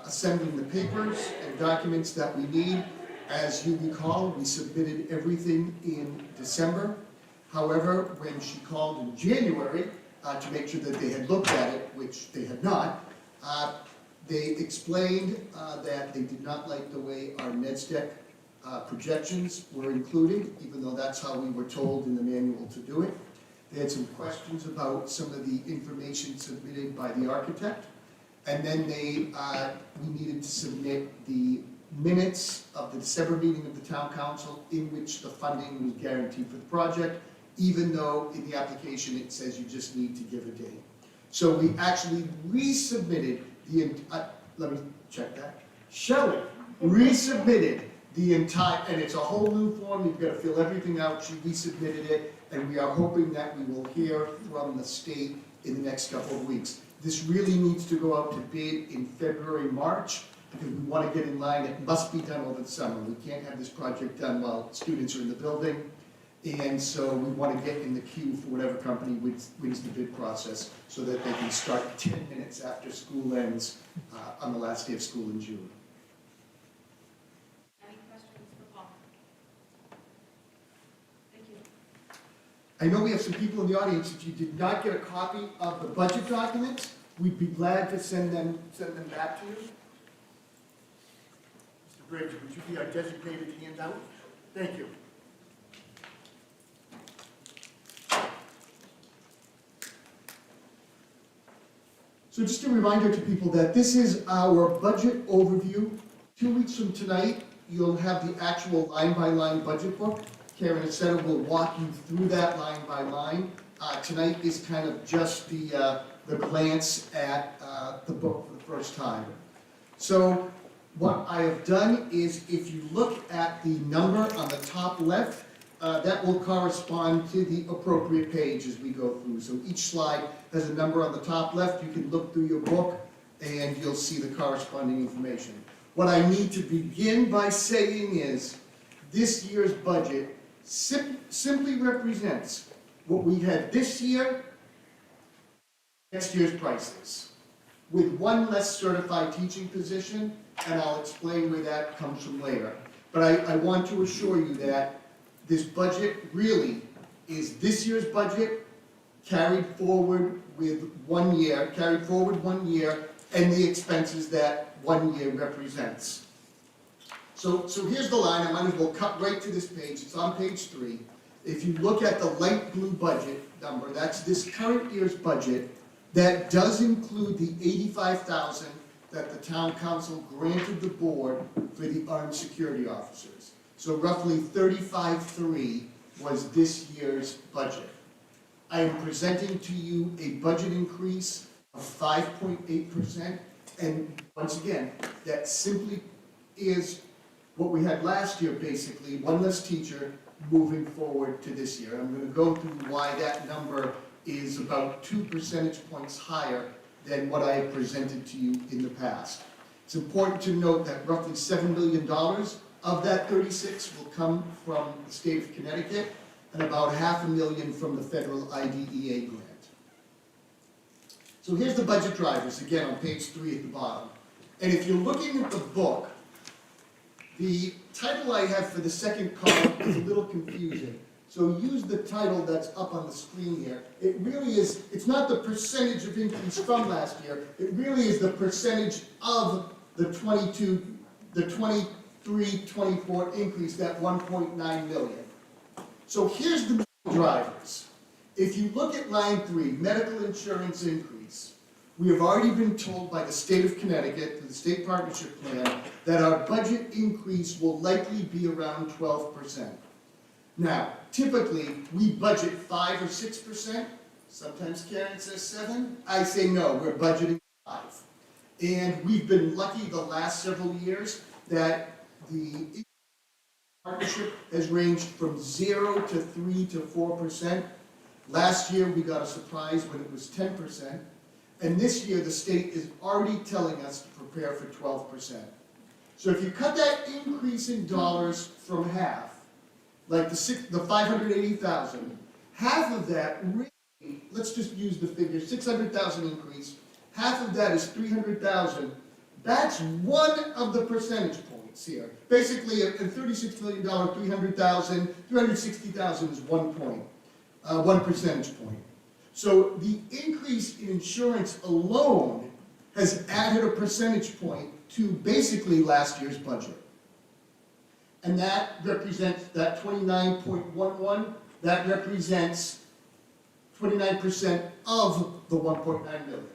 assembling the papers and documents that we need. As you recall, we submitted everything in December. However, when she called in January to make sure that they had looked at it, which they had not, they explained that they did not like the way our NEDSTEC projections were included, even though that's how we were told in the manual to do it. They had some questions about some of the information submitted by the architect, and then we needed to submit the minutes of the December meeting of the town council in which the funding was guaranteed for the project, even though in the application it says you just need to give a date. So we actually resubmitted let me check that. Shelley resubmitted the entire, and it's a whole new form, you've got to fill everything out, she resubmitted it, and we are hoping that we will hear from the state in the next couple of weeks. This really needs to go out to bid in February, March, because we want to get in line. It must be done over the summer. We can't have this project done while students are in the building. And so we want to get in the queue for whatever company wins the bid process so that they can start 10 minutes after school ends on the last day of school in June. Any questions for Paul? Thank you. I know we have some people in the audience. If you did not get a copy of the budget documents, we'd be glad to send them back to you. Mr. Briggs, would you be our designated handout? Thank you. So just a reminder to people that this is our budget overview. 2 weeks from tonight, you'll have the actual line-by-line budget book. Karen Aceta will walk you through that line by line. Tonight is kind of just the glance at the book for the first time. So what I have done is, if you look at the number on the top left, that will correspond to the appropriate page as we go through. So each slide has a number on the top left. You can look through your book and you'll see the corresponding information. What I need to begin by saying is, this year's budget simply represents what we had this year, next year's prices, with one less certified teaching position, and I'll explain where that comes from later. But I want to assure you that this budget really is this year's budget carried forward with 1 year, and the expenses that 1 year represents. So here's the line. I might as well cut right to this page. It's on page 3. If you look at the light blue budget number, that's this current year's budget. That does include the $85,000 that the town council granted the board for the armed security officers. So roughly $35,300 was this year's budget. I am presenting to you a budget increase of 5.8%, and once again, that simply is what we had last year, basically, one less teacher moving forward to this year. I'm going to go through why that number is about 2 percentage points higher than what I have presented to you in the past. It's important to note that roughly $7 million of that 36 will come from the state of Connecticut, and about $500,000 from the federal IDEA grant. So here's the budget drivers, again on page 3 at the bottom. And if you're looking at the book, the title I have for the second column is a little confusing. So use the title that's up on the screen here. It really is, it's not the percentage of increase from last year, it really is the percentage of the 23-24 increase, that 1.9 million. So here's the drivers. If you look at line 3, medical insurance increase, we have already been told by the state of Connecticut, through the state partnership plan, that our budget increase will likely be around 12%. Now, typically, we budget 5 or 6%. Sometimes Karen says 7. I say no, we're budgeting 5. And we've been lucky the last several years that the partnership has ranged from 0 to 3 to 4%. Last year, we got a surprise when it was 10%. And this year, the state is already telling us to prepare for 12%. So if you cut that increase in dollars from half, like the 580,000, half of that really, let's just use the figure, 600,000 increase, half of that is 300,000. That's one of the percentage points here. Basically, a $36 million, 300,000, 360,000 is 1 point, 1 percentage point. So the increase in insurance alone has added a percentage point to basically last year's budget. And that represents, that 29.11, that represents 29% of the 1.9 million.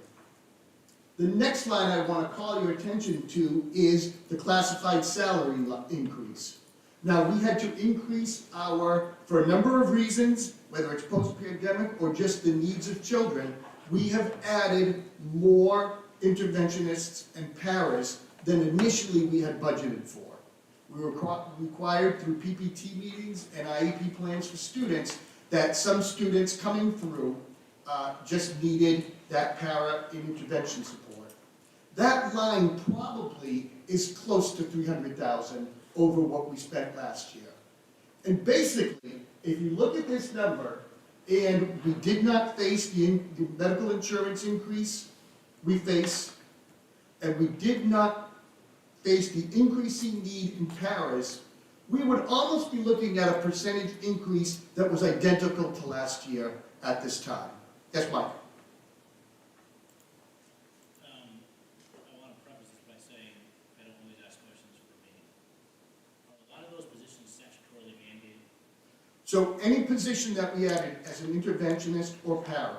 The next line I want to call your attention to is the classified salary increase. Now, we had to increase for a number of reasons, whether it's post-pandemic or just the needs of children, we have added more interventionists and paras than initially we had budgeted for. We were required through PPT meetings and IEP plans for students that some students coming through just needed that para in intervention support. That line probably is close to $300,000 over what we spent last year. And basically, if you look at this number, and we did not face the medical insurance increase we face, and we did not face the increasing need in paras, we would almost be looking at a percentage increase that was identical to last year at this time. Yes, Mike? I want to preface this by saying I don't always ask questions for me. Are a lot of those positions statutorily mandated? So any position that we added as an interventionist or para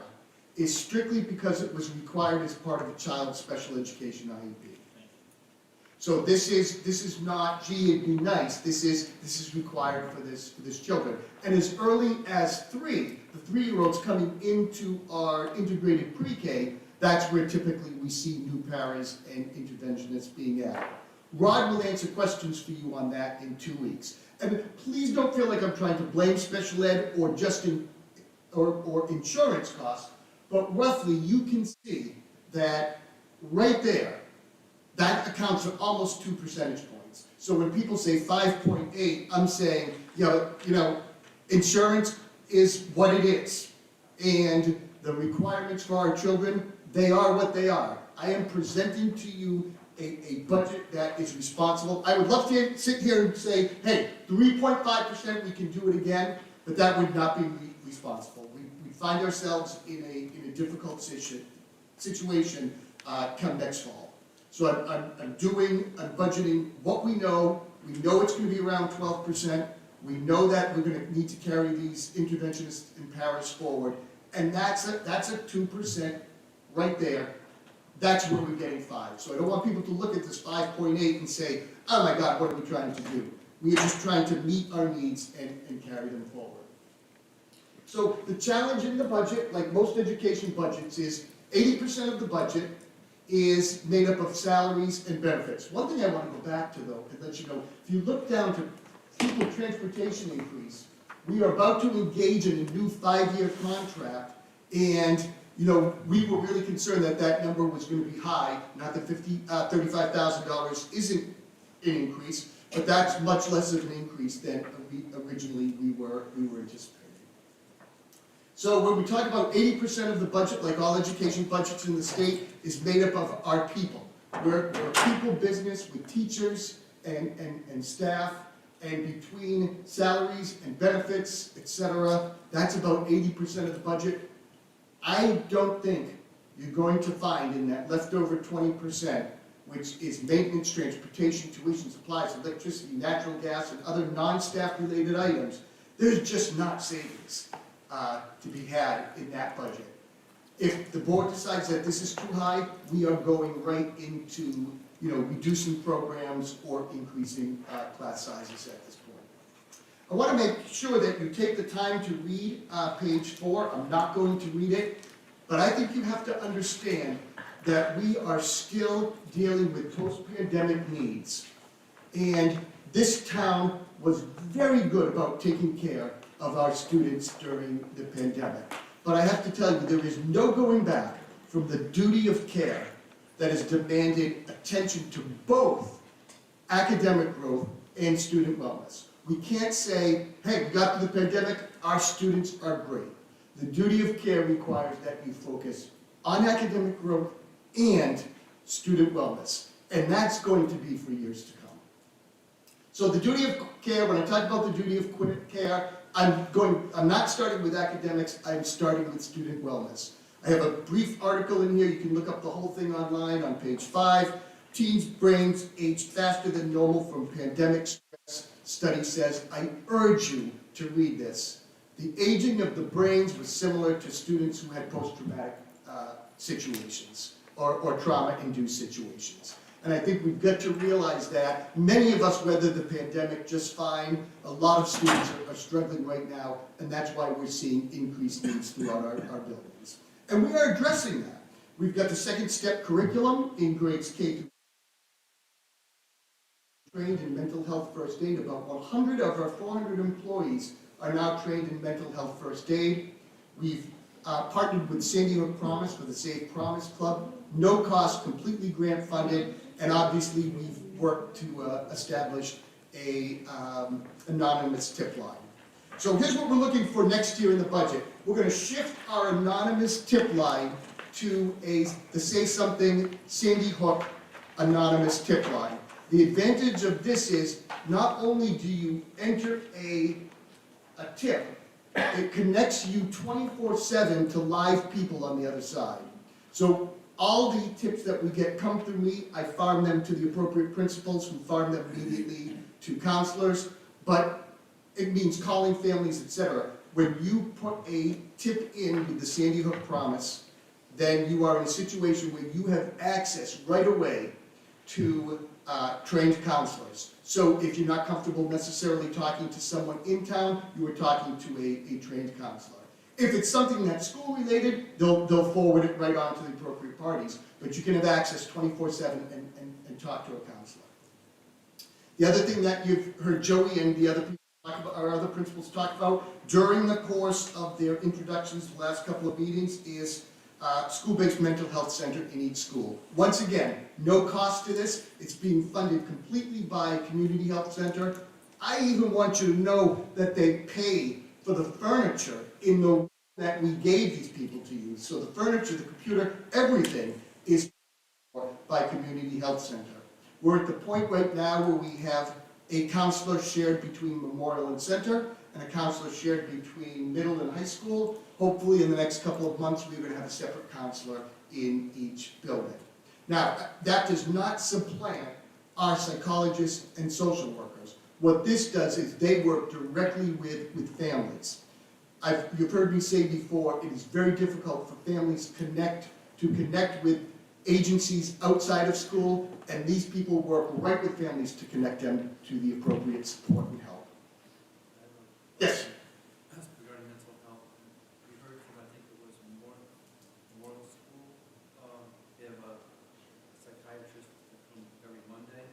is strictly because it was required as part of a child's special education IEP. So this is not, gee, it'd be nice. This is required for this children. And as early as 3, the 3-year-olds coming into our integrated pre-K, that's where typically we see new paras and interventionists being added. Rod will answer questions for you on that in 2 weeks. And please don't feel like I'm trying to blame special ed or just or insurance costs, but roughly you can see that right there, that accounts for almost 2 percentage points. So when people say 5.8, I'm saying, insurance is what it is. And the requirements for our children, they are what they are. I am presenting to you a budget that is responsible. I would love to sit here and say, hey, 3.5%, we can do it again, but that would not be responsible. We find ourselves in a difficult situation come next fall. So I'm budgeting what we know. We know it's going to be around 12%. We know that we're going to need to carry these interventionists and paras forward. And that's a 2% right there. That's where we're getting 5. So I don't want people to look at this 5.8 and say, oh my God, what are we trying to do? We are just trying to meet our needs and carry them forward. So the challenge in the budget, like most education budgets, is 80% of the budget is made up of salaries and benefits. One thing I want to go back to, though, and let you know, if you look down to pupil transportation increase, we are about to engage in a new 5-year contract, and we were really concerned that that number was going to be high. Not that $35,000 isn't an increase, but that's much less of an increase than originally we were anticipating. So when we talk about 80% of the budget, like all education budgets in the state, is made up of our people. We're a people business with teachers and staff, and between salaries and benefits, etc., that's about 80% of the budget. I don't think you're going to find in that leftover 20%, which is maintenance, transportation, tuition, supplies, electricity, natural gas, and other non-staff related items, there's just not savings to be had in that budget. If the board decides that this is too high, we are going right into reducing programs or increasing class sizes at this point. I want to make sure that you take the time to read page 4. I'm not going to read it, but I think you have to understand that we are still dealing with post-pandemic needs. And this town was very good about taking care of our students during the pandemic. But I have to tell you, there is no going back from the duty of care that has demanded attention to both academic growth and student wellness. We can't say, hey, we got through the pandemic, our students are great. The duty of care requires that you focus on academic growth and student wellness. And that's going to be for years to come. So the duty of care, when I talk about the duty of care, I'm not starting with academics, I'm starting with student wellness. I have a brief article in here, you can look up the whole thing online on page 5. Teens' brains aged faster than normal from pandemic stress, study says. I urge you to read this. The aging of the brains was similar to students who had post-traumatic situations or trauma-induced situations. And I think we've got to realize that many of us weathered the pandemic just fine. A lot of students are struggling right now, and that's why we're seeing increased needs throughout our buildings. And we are addressing that. We've got the second step curriculum in grades K through trained in mental health first aid. About 100 of our 400 employees are now trained in mental health first aid. We've partnered with Sandy Hook Promise for the Safe Promise Club. No cost, completely grant funded, and obviously we've worked to establish a anonymous tip line. So here's what we're looking for next year in the budget. We're going to shift our anonymous tip line to the Say Something Sandy Hook anonymous tip line. The advantage of this is not only do you enter a tip, it connects you 24/7 to live people on the other side. So all the tips that we get come through me. I farm them to the appropriate principals who farm them immediately to counselors, but it means calling families, etc. When you put a tip in with the Sandy Hook Promise, then you are in a situation where you have access right away to trained counselors. So if you're not comfortable necessarily talking to someone in town, you are talking to a trained counselor. If it's something that's school related, they'll forward it right on to the appropriate parties, but you can have access 24/7 and talk to a counselor. The other thing that you've heard Joey and the other people talk about, our other principals talk about during the course of their introductions the last couple of meetings is school-based mental health center in each school. Once again, no cost to this. It's being funded completely by Community Health Center. I even want you to know that they pay for the furniture in the room that we gave these people to use. So the furniture, the computer, everything is paid for by Community Health Center. We're at the point right now where we have a counselor shared between Memorial and Center and a counselor shared between middle and high school. Hopefully in the next couple of months we're going to have a separate counselor in each building. Now, that does not supplant our psychologists and social workers. What this does is they work directly with families. You've heard me say before, it is very difficult for families to connect with agencies outside of school, and these people work right with families to connect them to the appropriate support and help. Yes? Regarding mental health, we heard from, I think it was Memorial School, they have a psychiatrist that comes every Monday.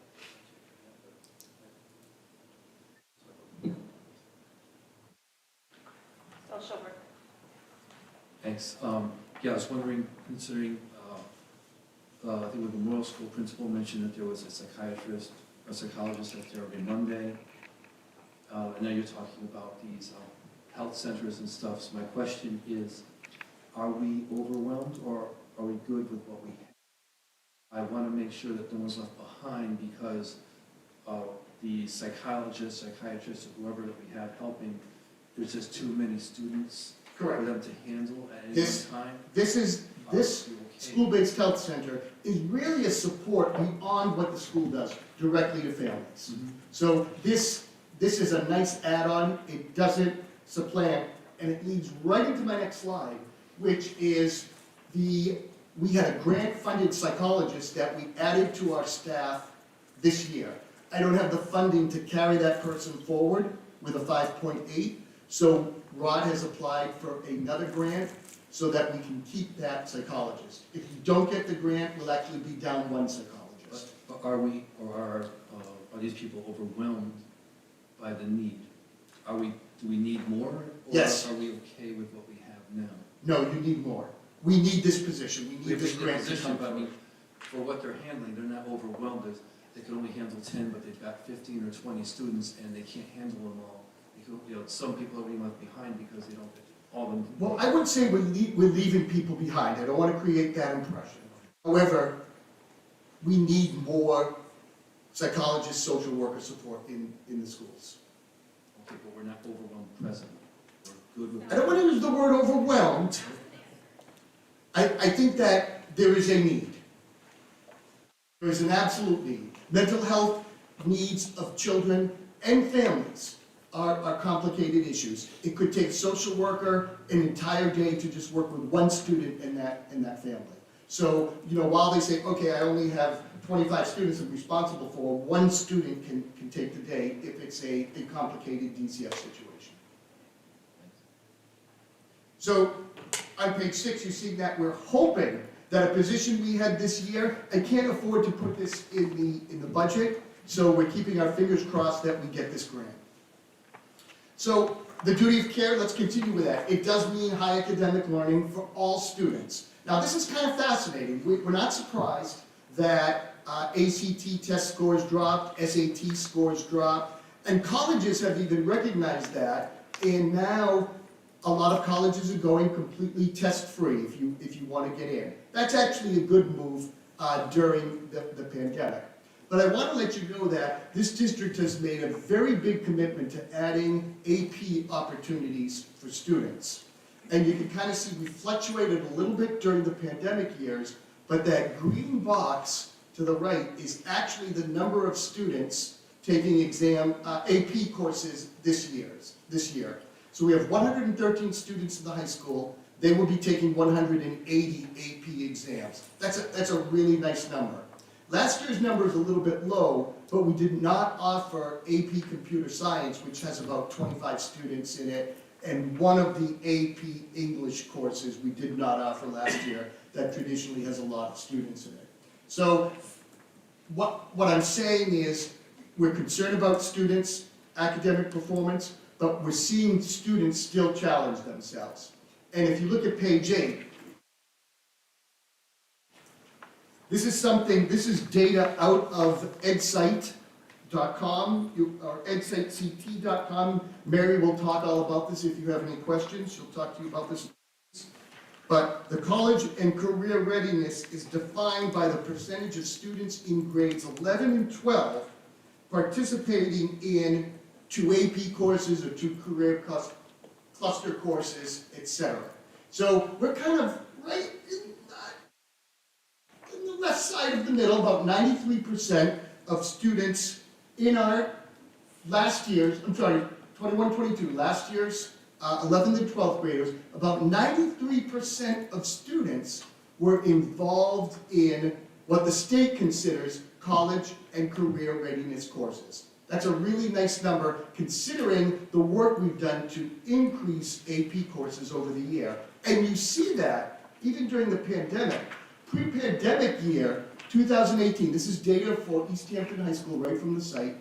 Social work. Thanks. Yeah, I was wondering, considering, I think the Memorial School principal mentioned that there was a psychiatrist, a psychologist that's there every Monday. And now you're talking about these health centers and stuff. So my question is, are we overwhelmed or are we good with what we have? I want to make sure that no one's left behind because the psychologists, psychiatrists, or whoever that we have helping, there's just too many students Correct. for them to handle at any one time. This school-based health center is really a support beyond what the school does directly to families. Mm-hmm. So this is a nice add-on. It doesn't supplant, and it leads right into my next slide, which is we had a grant-funded psychologist that we added to our staff this year. I don't have the funding to carry that person forward with a 5.8, so Rod has applied for another grant so that we can keep that psychologist. If you don't get the grant, we'll actually be down one psychologist. But are we, or are these people overwhelmed by the need? Do we need more? Or Yes. are we okay with what we have now? No, you need more. We need this position, we need this grant to come But I through. mean, for what they're handling, they're not overwhelmed. They can only handle 10, but they've got 15 or 20 students and they can't handle them all. Some people are being left behind because they don't get all of them. Well, I would say we're leaving people behind. I don't want to create that impression. However, we need more psychologist, social worker support in the schools. Okay, but we're not overwhelmed present. We're good with. I don't want to use the word overwhelmed. I think that there is a need. There is an absolute need. Mental health needs of children and families are complicated issues. It could take a social worker an entire day to just work with one student in that family. So, while they say, okay, I only have 25 students I'm responsible for, one student can take the day if it's a complicated DCF situation. So, on page 6, you see that we're hoping that a position we had this year, I can't afford to put this in the budget, so we're keeping our fingers crossed that we get this grant. So, the duty of care, let's continue with that. It does mean high academic learning for all students. Now, this is kind of fascinating. We're not surprised that ACT test scores dropped, SAT scores dropped, and colleges have even recognized that, and now a lot of colleges are going completely test-free if you want to get in. That's actually a good move during the pandemic. But I want to let you know that this district has made a very big commitment to adding AP opportunities for students. And you can kind of see we fluctuated a little bit during the pandemic years, but that green box to the right is actually the number of students taking AP courses this year. So we have 113 students in the high school. They will be taking 180 AP exams. That's a really nice number. Last year's number is a little bit low, but we did not offer AP Computer Science, which has about 25 students in it, and one of the AP English courses we did not offer last year that traditionally has a lot of students in it. So what I'm saying is we're concerned about students' academic performance, but we're seeing students still challenge themselves. And if you look at page 8, this is data out of edsight.com or edsitect.com. Mary will talk all about this if you have any questions. She'll talk to you about this. But the college and career readiness is defined by the percentage of students in grades 11 and 12 participating in 2 AP courses or 2 career cluster courses, etc. So we're kind of right in the left side of the middle, about 93% of students in our last year's 21-22, last year's 11th and 12th graders, about 93% of students were involved in what the state considers college and career readiness courses. That's a really nice number considering the work we've done to increase AP courses over the year. And you see that even during the pandemic. Pre-pandemic year, 2018, this is data for East Hampton High School right from the site.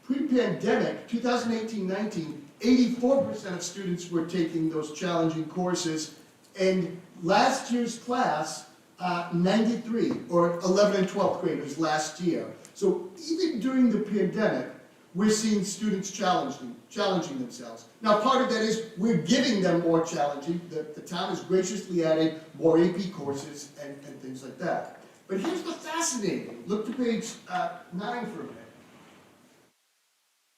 Pre-pandemic, 2018-19, 84% of students were taking those challenging courses, and last year's class, 93, or 11 and 12th graders last year. So even during the pandemic, we're seeing students challenging themselves. Now, part of that is we're giving them more challenging. The town has graciously added more AP courses and things like that. But here's the fascinating, look to page 9 for a minute.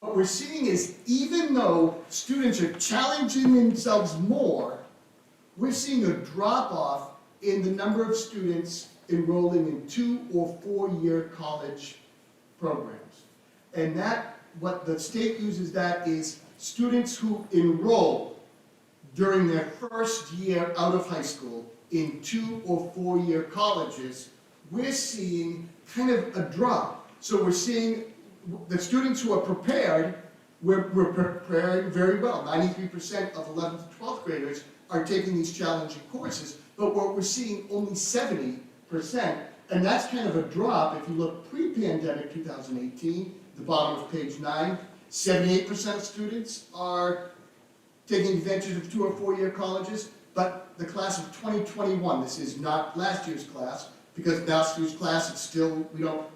What we're seeing is even though students are challenging themselves more, we're seeing a drop-off in the number of students enrolling in 2 or 4-year college programs. And what the state uses that is students who enroll during their first year out of high school in 2 or 4-year colleges, we're seeing kind of a drop. So we're seeing the students who are prepared, we're preparing very well. 93% of 11th and 12th graders are taking these challenging courses, but what we're seeing only 70%, and that's kind of a drop. If you look pre-pandemic 2018, the bottom of page 9, 78% of students are taking advantage of 2 or 4-year colleges, but the class of 2021, this is not last year's class, because last year's class, it's still,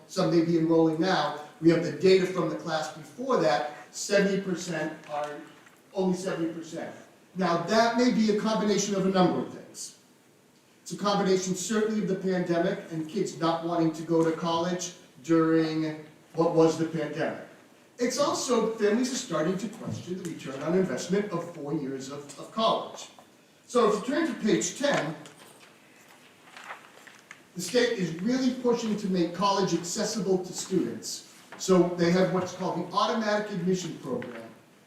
some may be enrolling now. We have the data from the class before that, 70% are only 70%. Now, that may be a combination of a number of things. It's a combination certainly of the pandemic and kids not wanting to go to college during what was the pandemic. It's also families are starting to question the return on investment of 4 years of college. So if you turn to page 10, the state is really pushing to make college accessible to students. So they have what's called the automatic admission program.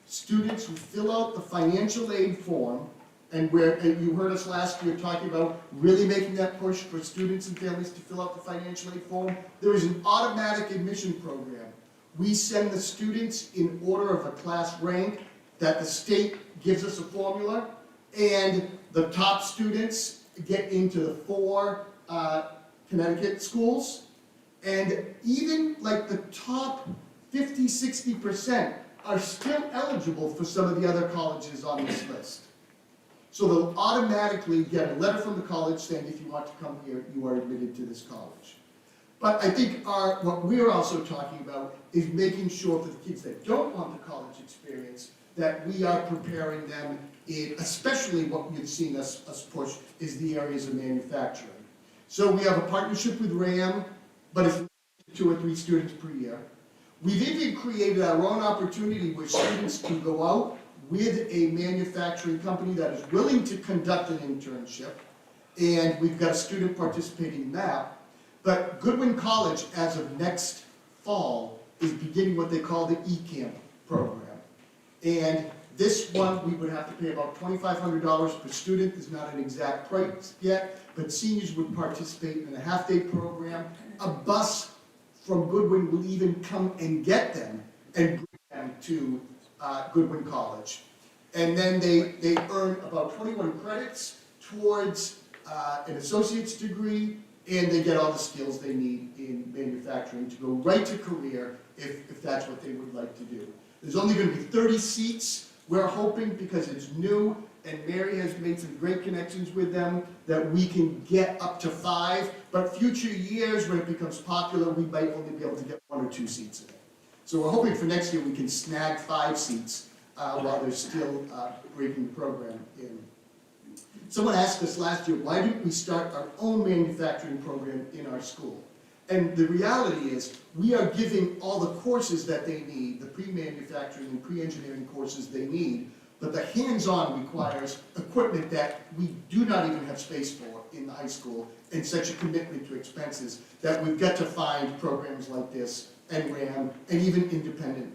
Students who fill out the financial aid form and where and you heard us last year talking about really making that push for students and families to fill out the financial aid form, there is an automatic admission program. We send the students in order of a class rank that the state gives us a formula, and the top students get into the 4 Connecticut schools, and even like the top 50–60% are still eligible for some of the other colleges on this list. So they'll automatically get a letter from the college saying if you want to come here, you are admitted to this college. But I think what we're also talking about is making sure for the kids that don't want the college experience that we are preparing them in, especially what you've seen us push, is the areas of manufacturing. So we have a partnership with RAM, but it's 2 or 3 students per year. We've even created our own opportunity where students can go out with a manufacturing company that is willing to conduct an internship, and we've got a student participating in that. But Goodwin College, as of next fall, is beginning what they call the eCamp program. And this one, we would have to pay about $2,500 per student. There's not an exact price yet, but seniors would participate in a half-day program. A bus from Goodwin will even come and get them and bring them to Goodwin College. And then they earn about 21 credits towards an associate's degree, and they get all the skills they need in manufacturing to go right to career if that's what they would like to do. There's only going to be 30 seats. We're hoping, because it's new, and Mary has made some great connections with them, that we can get up to 5. But future years, when it becomes popular, we might only be able to get 1 or 2 seats in it. So we're hoping for next year we can snag 5 seats while they're still breaking the program in. Someone asked us last year, why didn't we start our own manufacturing program in our school? And the reality is, we are giving all the courses that they need, the pre-manufacturing and pre-engineering courses they need, but the hands-on requires equipment that we do not even have space for in the high school, and such a commitment to expenses that we've got to find programs like this, and RAM, and even independent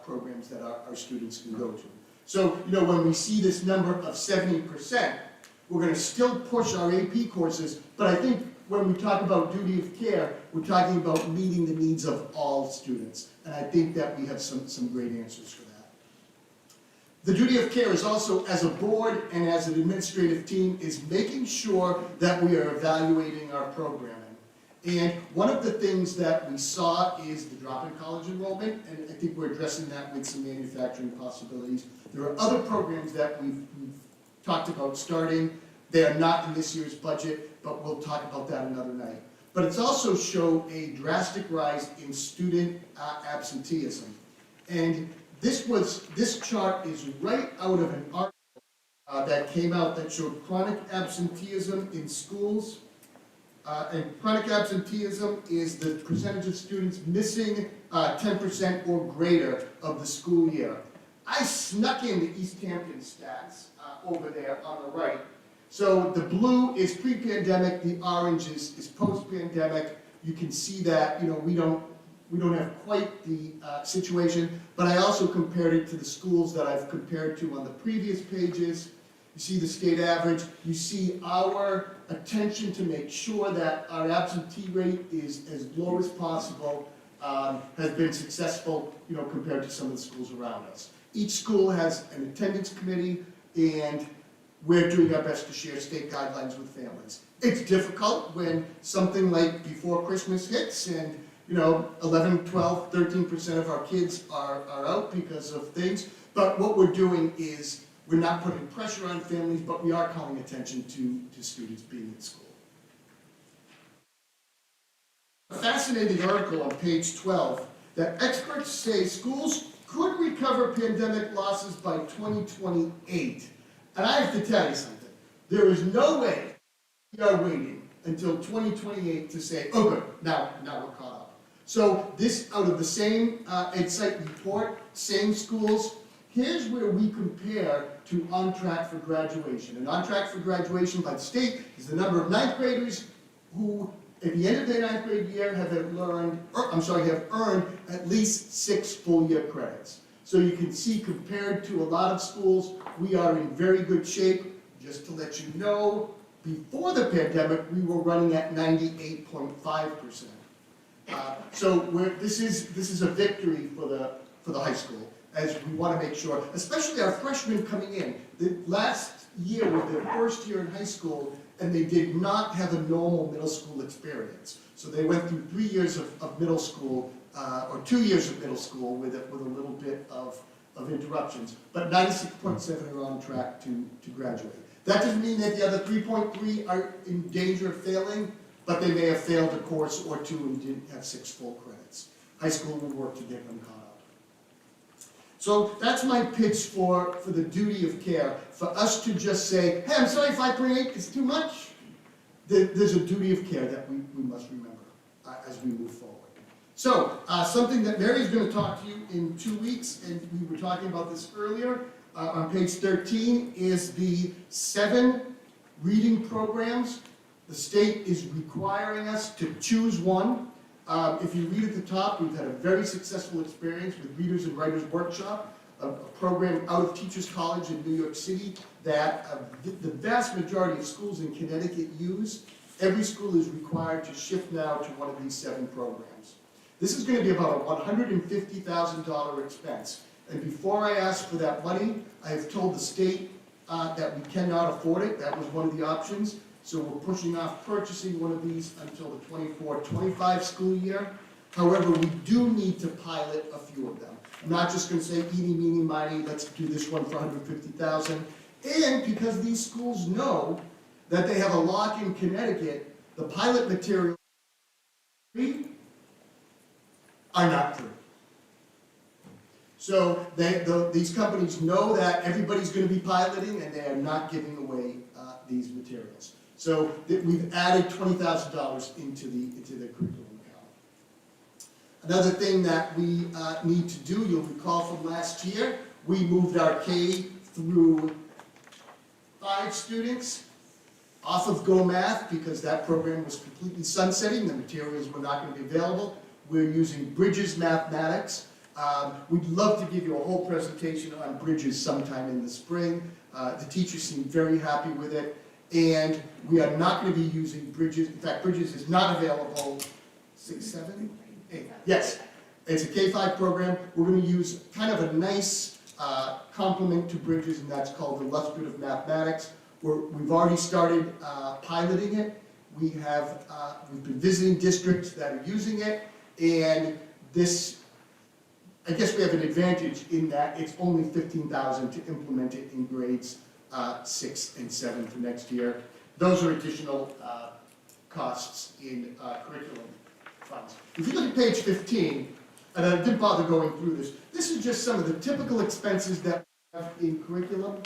programs that our students can go to. So, when we see this number of 70%, we're going to still push our AP courses, but I think when we talk about duty of care, we're talking about meeting the needs of all students. And I think that we have some great answers for that. The duty of care is also, as a board and as an administrative team, is making sure that we are evaluating our programming. And one of the things that we saw is the drop in college enrollment, and I think we're addressing that with some manufacturing possibilities. There are other programs that we've talked about starting. They are not in this year's budget, but we'll talk about that another night. But it's also showed a drastic rise in student absenteeism. And this chart is right out of an article that came out that showed chronic absenteeism in schools. And chronic absenteeism is the percentage of students missing 10% or greater of the school year. I snuck in the East Hampton stats over there on the right. So the blue is pre-pandemic, the orange is post-pandemic. You can see that we don't have quite the situation, but I also compared it to the schools that I've compared to on the previous pages. You see the state average. You see our attention to make sure that our absentee rate is as low as possible has been successful, compared to some of the schools around us. Each school has an attendance committee, and we're doing our best to share state guidelines with families. It's difficult when something like before Christmas hits and 11, 12, 13% of our kids are out because of things. But what we're doing is we're not putting pressure on families, but we are calling attention to students being in school. A fascinating article on page 12 that experts say schools could recover pandemic losses by 2028. And I have to tell you something. There is no way we are waiting until 2028 to say, oh good, now we're caught up. So this, out of the same Insight report, same schools, here's where we compare to on track for graduation. And on track for graduation by the state is the number of 9th graders who, at the end of their 9th grade year, have earned at least 6 full year credits. So you can see, compared to a lot of schools, we are in very good shape. Just to let you know, before the pandemic, we were running at 98.5%. This is a victory for the high school, as we want to make sure, especially our freshmen coming in. The last year was their first year in high school, and they did not have a normal middle school experience. So they went through 3 years of middle school, or 2 years of middle school with a little bit of interruptions. But 96.7 are on track to graduate. That doesn't mean that the other 3.3 are in danger of failing, but they may have failed a course or two and didn't have 6 full credits. High school will work to get them caught up. So that's my pitch for the duty of care. For us to just say, hey, I'm sorry, 5.8 is too much. There's a duty of care that we must remember as we move forward. So, something that Mary's going to talk to you in 2 weeks, and we were talking about this earlier, on page 13, is the 7 reading programs. The state is requiring us to choose one. If you read at the top, we've had a very successful experience with Readers and Writers Workshop, a program out of Teachers College in New York City that the vast majority of schools in Connecticut use. Every school is required to shift now to one of these 7 programs. This is going to be about a $150,000 expense. And before I ask for that money, I have told the state that we cannot afford it. That was one of the options. So we're pushing off purchasing one of these until the 24-25 school year. However, we do need to pilot a few of them. I'm not just going to say, eeny, meeny, miny, let's do this one for $150,000. And because these schools know that they have a lock in Connecticut, the pilot material are not free. So these companies know that everybody's going to be piloting, and they are not giving away these materials. So we've added $20,000 into the curriculum account. Another thing that we need to do, you'll recall from last year, we moved our K through 5 students off of Go Math because that program was completely sunsetting. The materials were not going to be available. We're using Bridges Mathematics. We'd love to give you a whole presentation on Bridges sometime in the spring. The teachers seem very happy with it. And we are not going to be using Bridges. In fact, Bridges is not available 6, 7, 8. Yes, it's a K-5 program. We're going to use kind of a nice complement to Bridges, and that's called Illustrative Mathematics. We've already started piloting it. We've been visiting districts that are using it, and this, I guess we have an advantage in that it's only $15,000 to implement it in grades 6 and 7 for next year. Those are additional costs in curriculum funds. If you look at page 15, and I didn't bother going through this, this is just some of the typical expenses that we have in curriculum.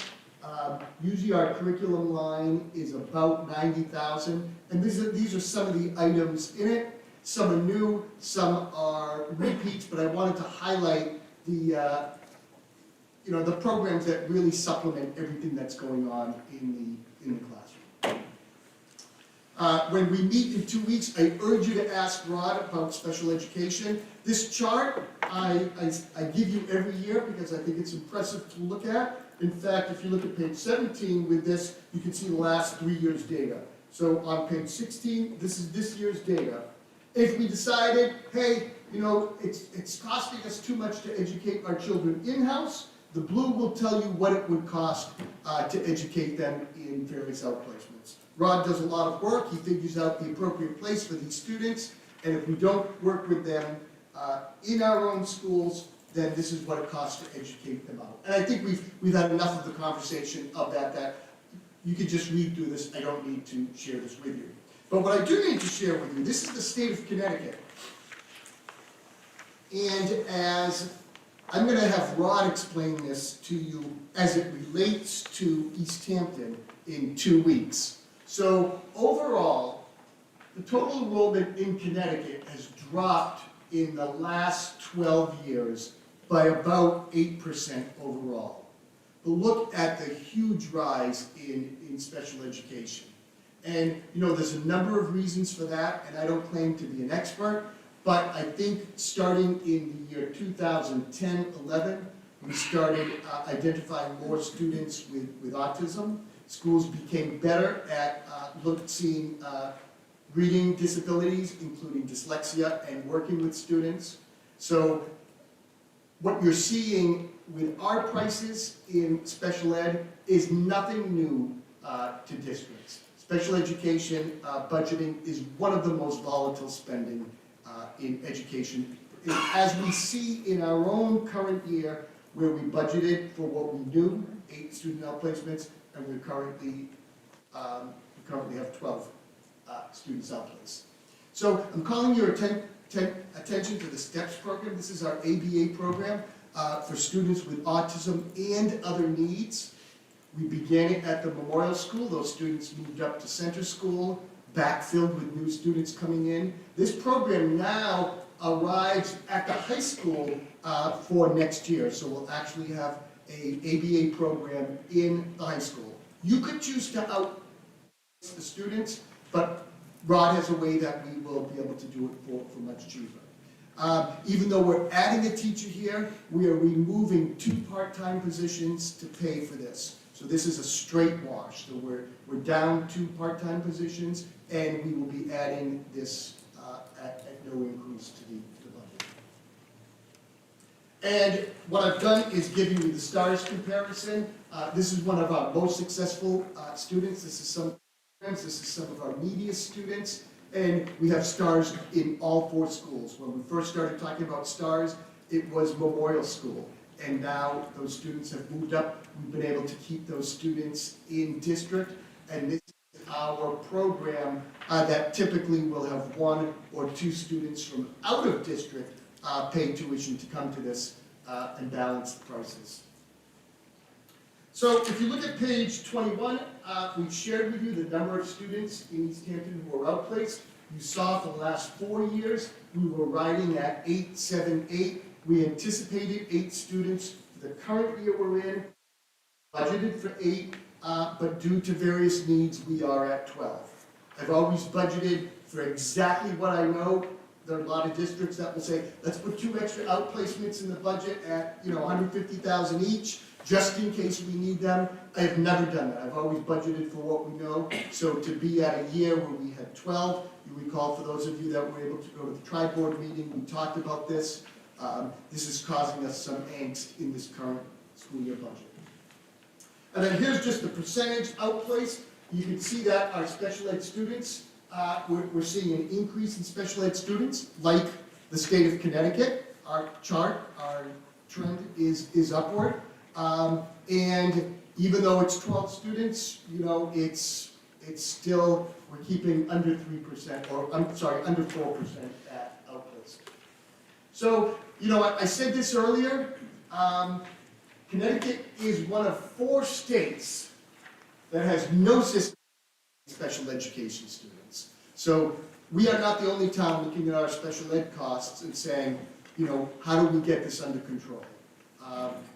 Usually our curriculum line is about $90,000, and these are some of the items in it. Some are new, some are repeats, but I wanted to highlight the the programs that really supplement everything that's going on in the classroom. When we meet in 2 weeks, I urge you to ask Rod about special education. This chart I give you every year because I think it's impressive to look at. In fact, if you look at page 17 with this, you can see the last 3 years' data. So on page 16, this is this year's data. If we decided, hey, it's costing us too much to educate our children in-house, the blue will tell you what it would cost to educate them in various outplacements. Rod does a lot of work. He figures out the appropriate place for these students, and if we don't work with them in our own schools, then this is what it costs to educate them out. And I think we've had enough of the conversation of that you could just read through this. I don't need to share this with you. But what I do need to share with you, this is the state of Connecticut. And as I'm going to have Rod explain this to you as it relates to East Hampton in 2 weeks. So overall, the total enrollment in Connecticut has dropped in the last 12 years by about 8% overall. But look at the huge rise in special education. And there's a number of reasons for that, and I don't claim to be an expert, but I think starting in the year 2010-11, we started identifying more students with autism. Schools became better at seeing reading disabilities, including dyslexia, and working with students. So what you're seeing with our prices in special ed is nothing new to districts. Special education budgeting is one of the most volatile spending in education. As we see in our own current year, where we budgeted for what we knew, 8 student outplacements, and we currently have 12 students outplaced. So I'm calling your attention to the STEPS program. This is our ABA program for students with autism and other needs. We began it at the Memorial School. Those students moved up to Center School, backfilled with new students coming in. This program now arrives at the high school for next year. So we'll actually have an ABA program in the high school. You could choose to outplace the students, but Rod has a way that we will be able to do it for much cheaper. Even though we're adding a teacher here, we are removing 2 part-time positions to pay for this. So this is a straight wash. So we're down 2 part-time positions, and we will be adding this at no increase to the budget. And what I've done is giving you the STARS comparison. This is one of our most successful students. This is some of our neediest students, and we have STARS in all 4 schools. When we first started talking about STARS, it was Memorial School, and now those students have moved up. We've been able to keep those students in district, and this is our program that typically will have 1 or 2 students from out of district pay tuition to come to this and balance the prices. So if you look at page 21, we shared with you the number of students in East Hampton who were outplaced. You saw for the last 4 years, we were riding at 878. We anticipated 8 students for the current year we're in, budgeted for 8, but due to various needs, we are at 12. I've always budgeted for exactly what I know. There are a lot of districts that will say, let's put 2 extra outplacements in the budget at $150,000 each, just in case we need them. I have never done that. I've always budgeted for what we know. So to be at a year where we had 12, you recall, for those of you that were able to go to the tri-board meeting, we talked about this. This is causing us some angst in this current school year budget. And then here's just the percentage outplaced. You can see that our special ed students, we're seeing an increase in special ed students, like the state of Connecticut. Our chart, our trend is upward. And even though it's 12 students, it's still, we're keeping under 3%, or I'm sorry, under 4% at outplaced. So, I said this earlier, Connecticut is one of 4 states that has no system for special education students. So we are not the only town looking at our special ed costs and saying, how do we get this under control?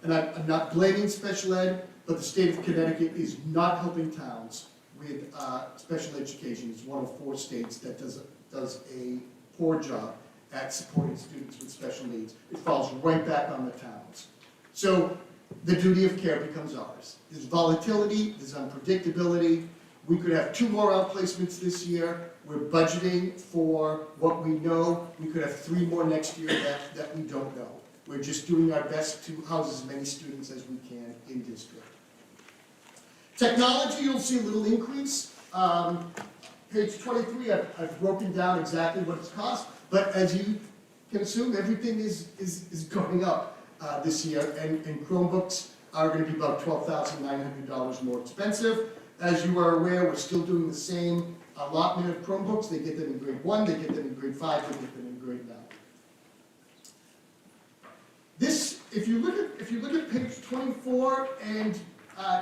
And I'm not blaming special ed, but the state of Connecticut is not helping towns with special education. It's one of 4 states that does a poor job at supporting students with special needs. It falls right back on the towns. So the duty of care becomes ours. There's volatility, there's unpredictability. We could have 2 more outplacements this year. We're budgeting for what we know. We could have 3 more next year that we don't know. We're just doing our best to house as many students as we can in district. Technology, you'll see a little increase. Page 23, I've broken down exactly what it's cost, but as you can assume, everything is going up this year, and Chromebooks are going to be about $12,900 more expensive. As you are aware, we're still doing the same allotment of Chromebooks. They get them in grade 1, they get them in grade 5, they get them in grade 9. This, if you look at page 24 and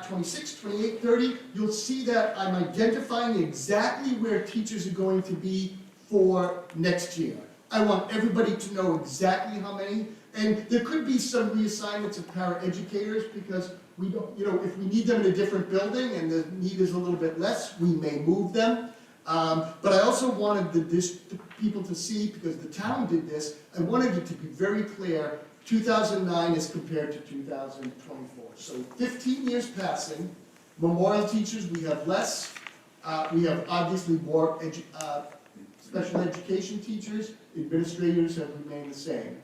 26, 28, 30, you'll see that I'm identifying exactly where teachers are going to be for next year. I want everybody to know exactly how many, and there could be some reassignments of paraeducators because we don't, if we need them in a different building and the need is a little bit less, we may move them. But I also wanted the people to see, because the town did this, I wanted it to be very clear, 2009 as compared to 2024. So 15 years passing, Memorial teachers, we have less. We have obviously more special education teachers. Administrators have remained the same.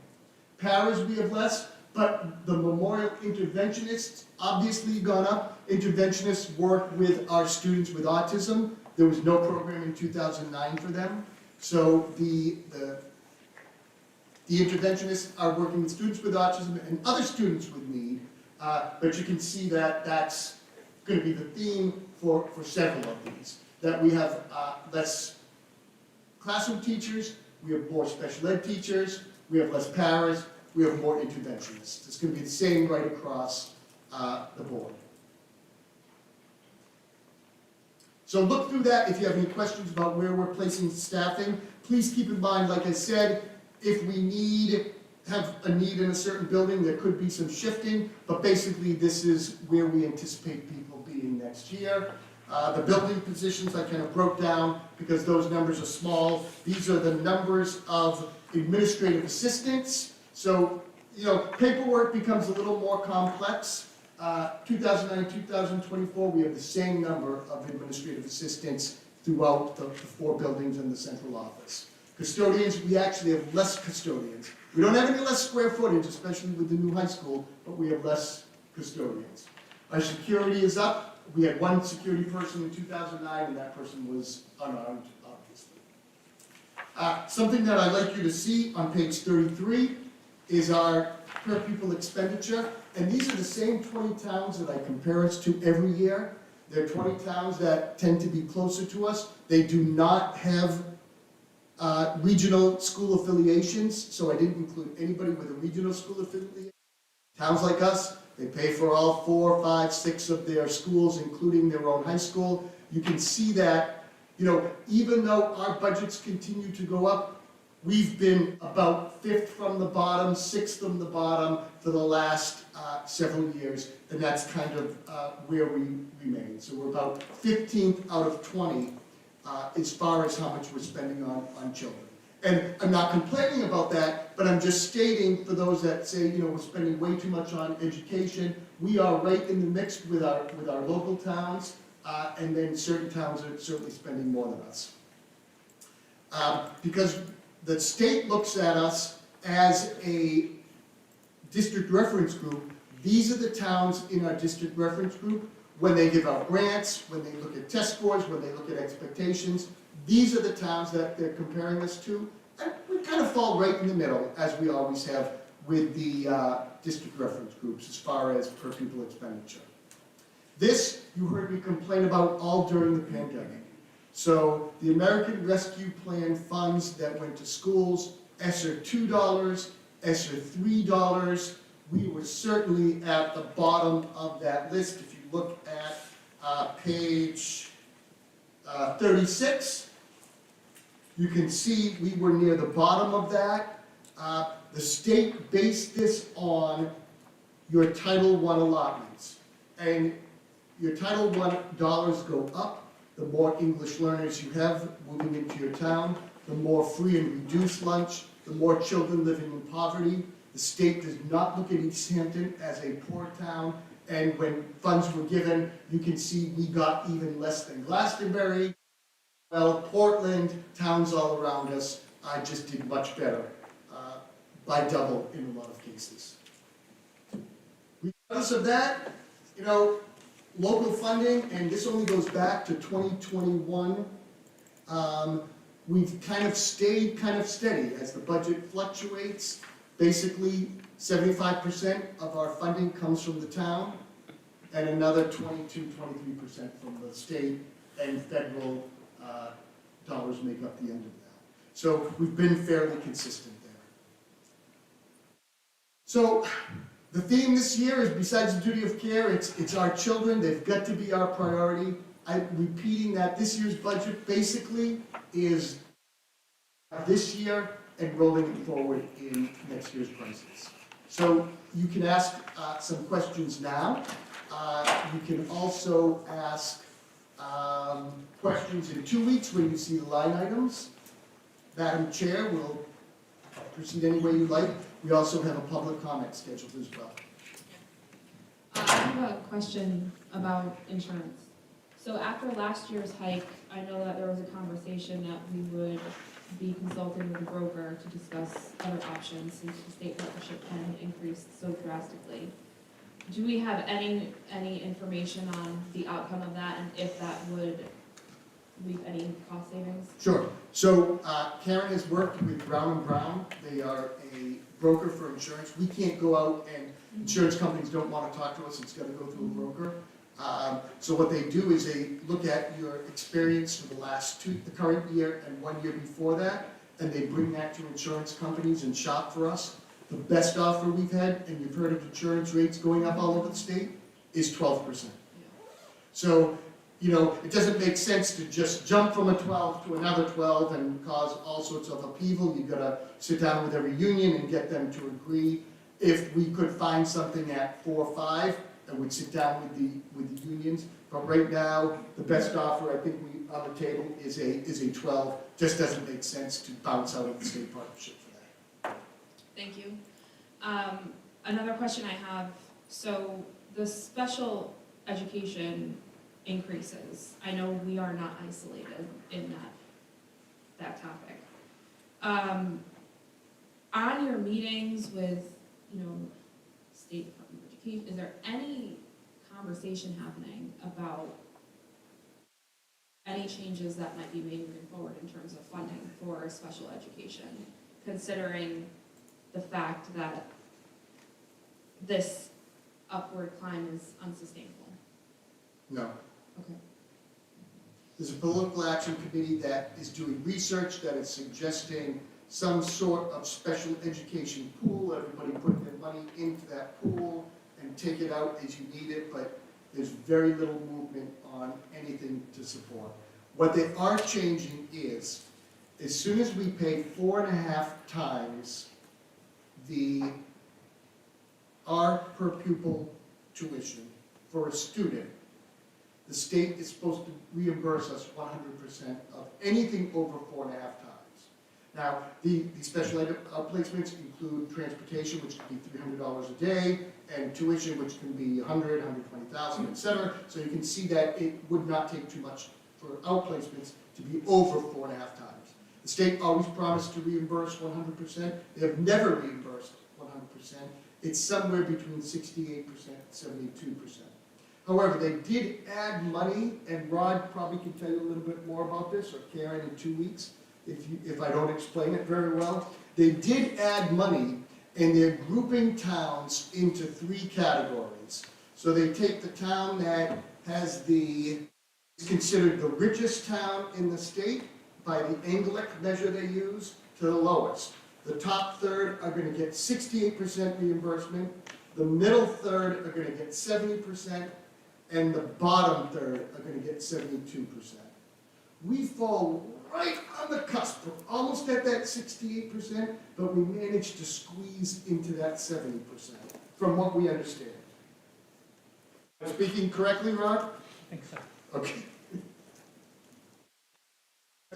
Paras, we have less, but the memorial interventionists obviously gone up. Interventionists work with our students with autism. There was no program in 2009 for them. So the interventionists are working with students with autism and other students with need, but you can see that that's going to be the theme for several of these. That we have less classroom teachers, we have more special ed teachers, we have less paras, we have more interventionists. It's going to be the same right across the board. So look through that. If you have any questions about where we're placing staffing, please keep in mind, like I said, if we have a need in a certain building, there could be some shifting, but basically this is where we anticipate people being next year. The building positions I kind of broke down because those numbers are small. These are the numbers of administrative assistants. So, paperwork becomes a little more complex. 2009, 2024, we have the same number of administrative assistants throughout the 4 buildings in the central office. Custodians, we actually have less custodians. We don't have any less square footage, especially with the new high school, but we have less custodians. Our security is up. We had 1 security person in 2009, and that person was unarmed, obviously. Something that I'd like you to see on page 33 is our per pupil expenditure. And these are the same 20 towns that I compare us to every year. They're 20 towns that tend to be closer to us. They do not have regional school affiliations, so I didn't include anybody with a regional school affiliation. Towns like us, they pay for all 4, 5, 6 of their schools, including their own high school. You can see that, even though our budgets continue to go up, we've been about 5th from the bottom, 6th from the bottom for the last several years, and that's kind of where we remain. So we're about 15th out of 20 as far as how much we're spending on children. And I'm not complaining about that, but I'm just stating for those that say, we're spending way too much on education, we are right in the mix with our local towns, and then certain towns are certainly spending more than us. Because the state looks at us as a district reference group. These are the towns in our district reference group. When they give out grants, when they look at test scores, when they look at expectations, these are the towns that they're comparing us to. And we kind of fall right in the middle, as we always have with the district reference groups as far as per pupil expenditure. This, you heard me complain about all during the pandemic. So the American Rescue Plan funds that went to schools, ESSER $2, ESSER $3, we were certainly at the bottom of that list. If you look at page 36, you can see we were near the bottom of that. The state based this on your Title I allotments. And your Title I dollars go up, the more English learners you have moving into your town, the more free and reduced lunch, the more children living in poverty. The state does not look at East Hampton as a poor town, and when funds were given, you can see we got even less than Glastonbury. Well, Portland, towns all around us, just did much better, by double in a lot of cases. Regardless of that, local funding, and this only goes back to 2021, we've kind of stayed steady as the budget fluctuates. Basically, 75% of our funding comes from the town, and another 22-23% from the state, and federal dollars make up the end of that. So we've been fairly consistent there. So the theme this year is, besides the duty of care, it's our children. They've got to be our priority. I'm repeating that this year's budget basically is this year and rolling it forward in next year's prices. So you can ask some questions now. You can also ask questions in 2 weeks when you see the line items. Madam Chair will proceed any way you like. We also have a public comment scheduled as well. I have a question about insurance. So after last year's hike, I know that there was a conversation that we would be consulting with a broker to discuss other options since the state partnership plan increased so drastically. Do we have any information on the outcome of that and if that would reap any cost savings? Sure. So Karen has worked with Brown & Brown. They are a broker for insurance. We can't go out and insurance companies don't want to talk to us. It's got to go through a broker. So what they do is they look at your experience for the current year and 1 year before that, and they bring that to insurance companies and shop for us. The best offer we've had, and you've heard of insurance rates going up all over the state, is 12%. So, you know, it doesn't make sense to just jump from a 12 to another 12 and cause all sorts of upheaval. You've got to sit down with every union and get them to agree. If we could find something at 4 or 5, I would sit down with the unions. But right now, the best offer I think on the table is a 12. Just doesn't make sense to bounce out of the state partnership for that. Thank you. Another question I have, so the special education increases, I know we are not isolated in that topic. On your meetings with, you know, State Department of Education, is there any conversation happening about any changes that might be made moving forward in terms of funding for special education, considering the fact that this upward climb is unsustainable? No. Okay. There's a political action committee that is doing research that is suggesting some sort of special education pool. Everybody put their money into that pool and take it out as you need it, but there's very little movement on anything to support. What they are changing is, as soon as we pay 4.5 times our per pupil tuition for a student, the state is supposed to reimburse us 100% of anything over 4.5 times. Now, the special ed outplacements include transportation, which can be $300 a day, and tuition, which can be $100,000, $120,000, etc. So you can see that it would not take too much for outplacements to be over 4.5 times. The state always promised to reimburse 100%. They have never reimbursed 100%. It's somewhere between 68% and 72%. However, they did add money, and Rod probably can tell you a little bit more about this, or Karen in 2 weeks, if I don't explain it very well. They did add money, and they're grouping towns into 3 categories. So they take the town that has is considered the richest town in the state by the Anglic measure they use to the lowest. The top third are going to get 68% reimbursement, the middle third are going to get 70%, and the bottom third are going to get 72%. We fall right on the cusp, we're almost at that 68%, but we managed to squeeze into that 70%, from what we understand. Am I speaking correctly, Rod? I think so. Okay.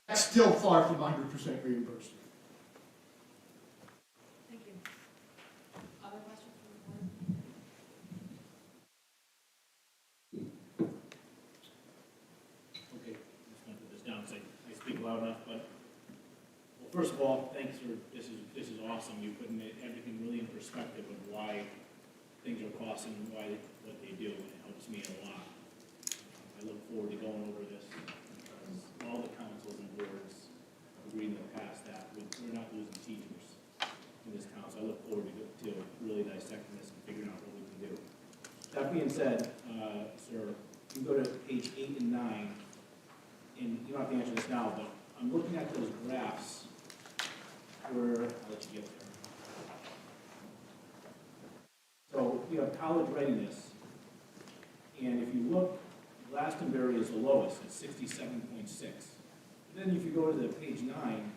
That's still far from 100% reimbursement. Thank you. Other questions from the board? Okay, I'm just gonna put this down because I speak loud enough, but, well, first of all, thanks for, this is awesome. You're putting everything really in perspective of why things are costing and why, what they do, and it helps me a lot. I look forward to going over this, because all the councils and boards agreed in the past that we're not losing teachers in this council. I look forward to really dissecting this and figuring out what we can do. That being said, sir, you can go to page 8 and 9, and you don't have to answer this now, but I'm looking at those graphs where, I'll let you get there. So we have college readiness, and if you look, Glastonbury is the lowest at 67.6. Then if you go to the page 9,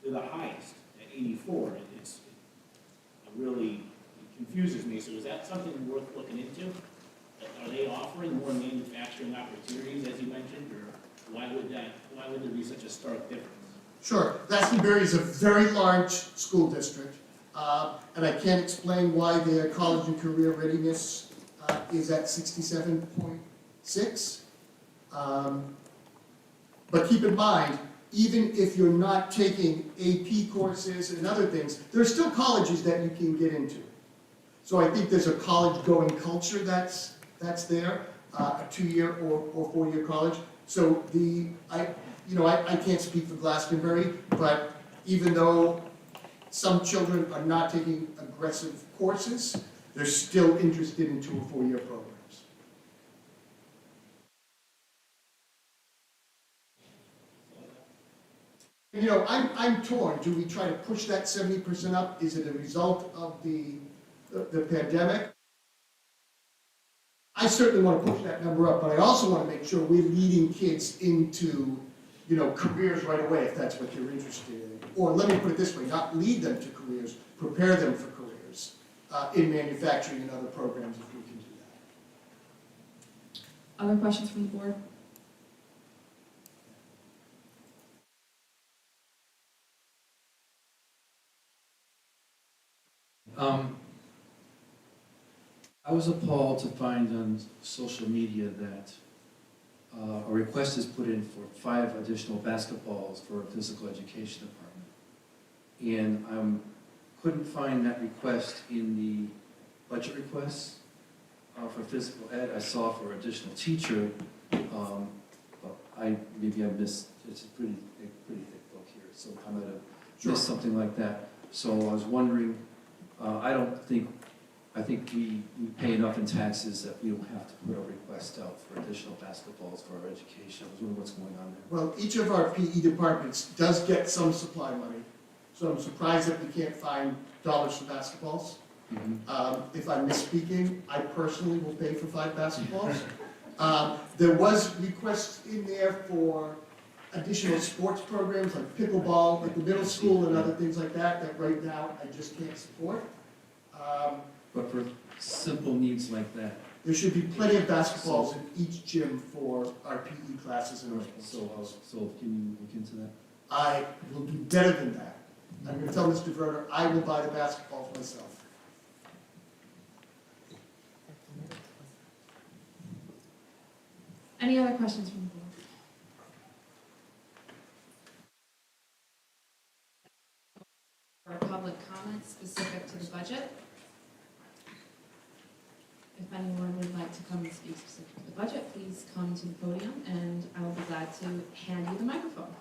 they're the highest at 84. It really confuses me. So is that something worth looking into? Are they offering more manufacturing opportunities, as you mentioned, or why would there be such a stark difference? Sure. Glastonbury is a very large school district, and I can't explain why their college and career readiness is at 67.6. 6. But keep in mind, even if you're not taking AP courses and other things, there are still colleges that you can get into. So I think there's a college-going culture that's there, a 2-year or 4-year college. So I can't speak for Glastonbury, but even though some children are not taking aggressive courses, they're still interested in 2 or 4-year programs. You know, I'm torn. Do we try to push that 70% up? Is it a result of the pandemic? I certainly want to push that number up, but I also want to make sure we're leading kids into, careers right away, if that's what you're interested in. Or let me put it this way, not lead them to careers, prepare them for careers in manufacturing and other programs if we can do that. Other questions from the board? I was appalled to find on social media that a request is put in for 5 additional basketballs for a physical education department. And couldn't find that request in the budget requests for physical ed. I saw for additional teacher, but maybe I missed, it's a pretty thick book here, so I might have missed something like that. So I was wondering, I think we pay enough in taxes that we don't have to put a request out for additional basketballs for our education. I was wondering what's going on there. Well, each of our PE departments does get some supply money, so I'm surprised that we can't find dollars for basketballs. If I'm misspeaking, I personally will pay for 5 basketballs. There was requests in there for additional sports programs like pickleball at the middle school and other things like that right now I just can't support. But for simple needs like that. There should be plenty of basketballs in each gym for our PE classes and our sports. So can you look into that? I will do better than that. I'm going to tell Mr. Verner, I will buy the basketballs myself. Any other questions from the board? For public comments specific to the budget. If anyone would like to come and speak specific to the budget, please come to the podium and I will be glad to hand you the microphone.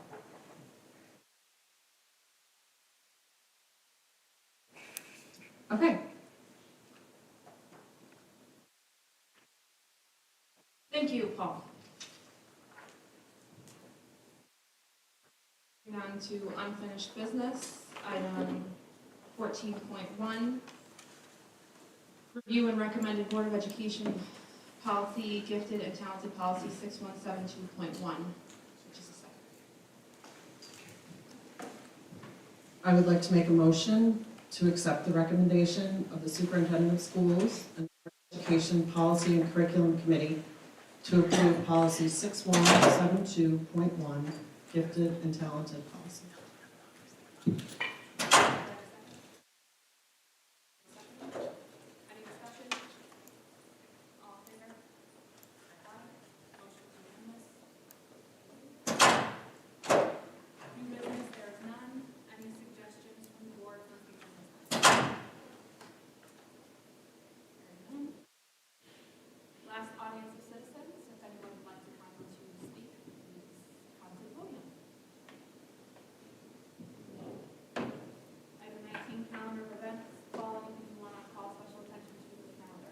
Okay. Thank you, Paul. Moving on to unfinished business, item 14.1. Review and recommended Board of Education policy, gifted and talented policy 6172.1, which is a second. I would like to make a motion to accept the recommendation of the Superintendent of Schools and Education Policy and Curriculum Committee to approve policy 6172.1, gifted and talented policy. Last audience of citizens, if anyone would like to come to speak, please come to the podium. Item 19, calendar of events. Paul, anything you want to call special attention to the calendar?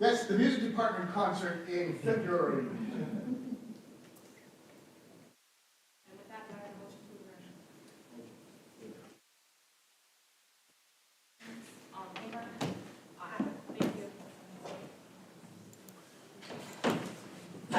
Yes, the music department concert in February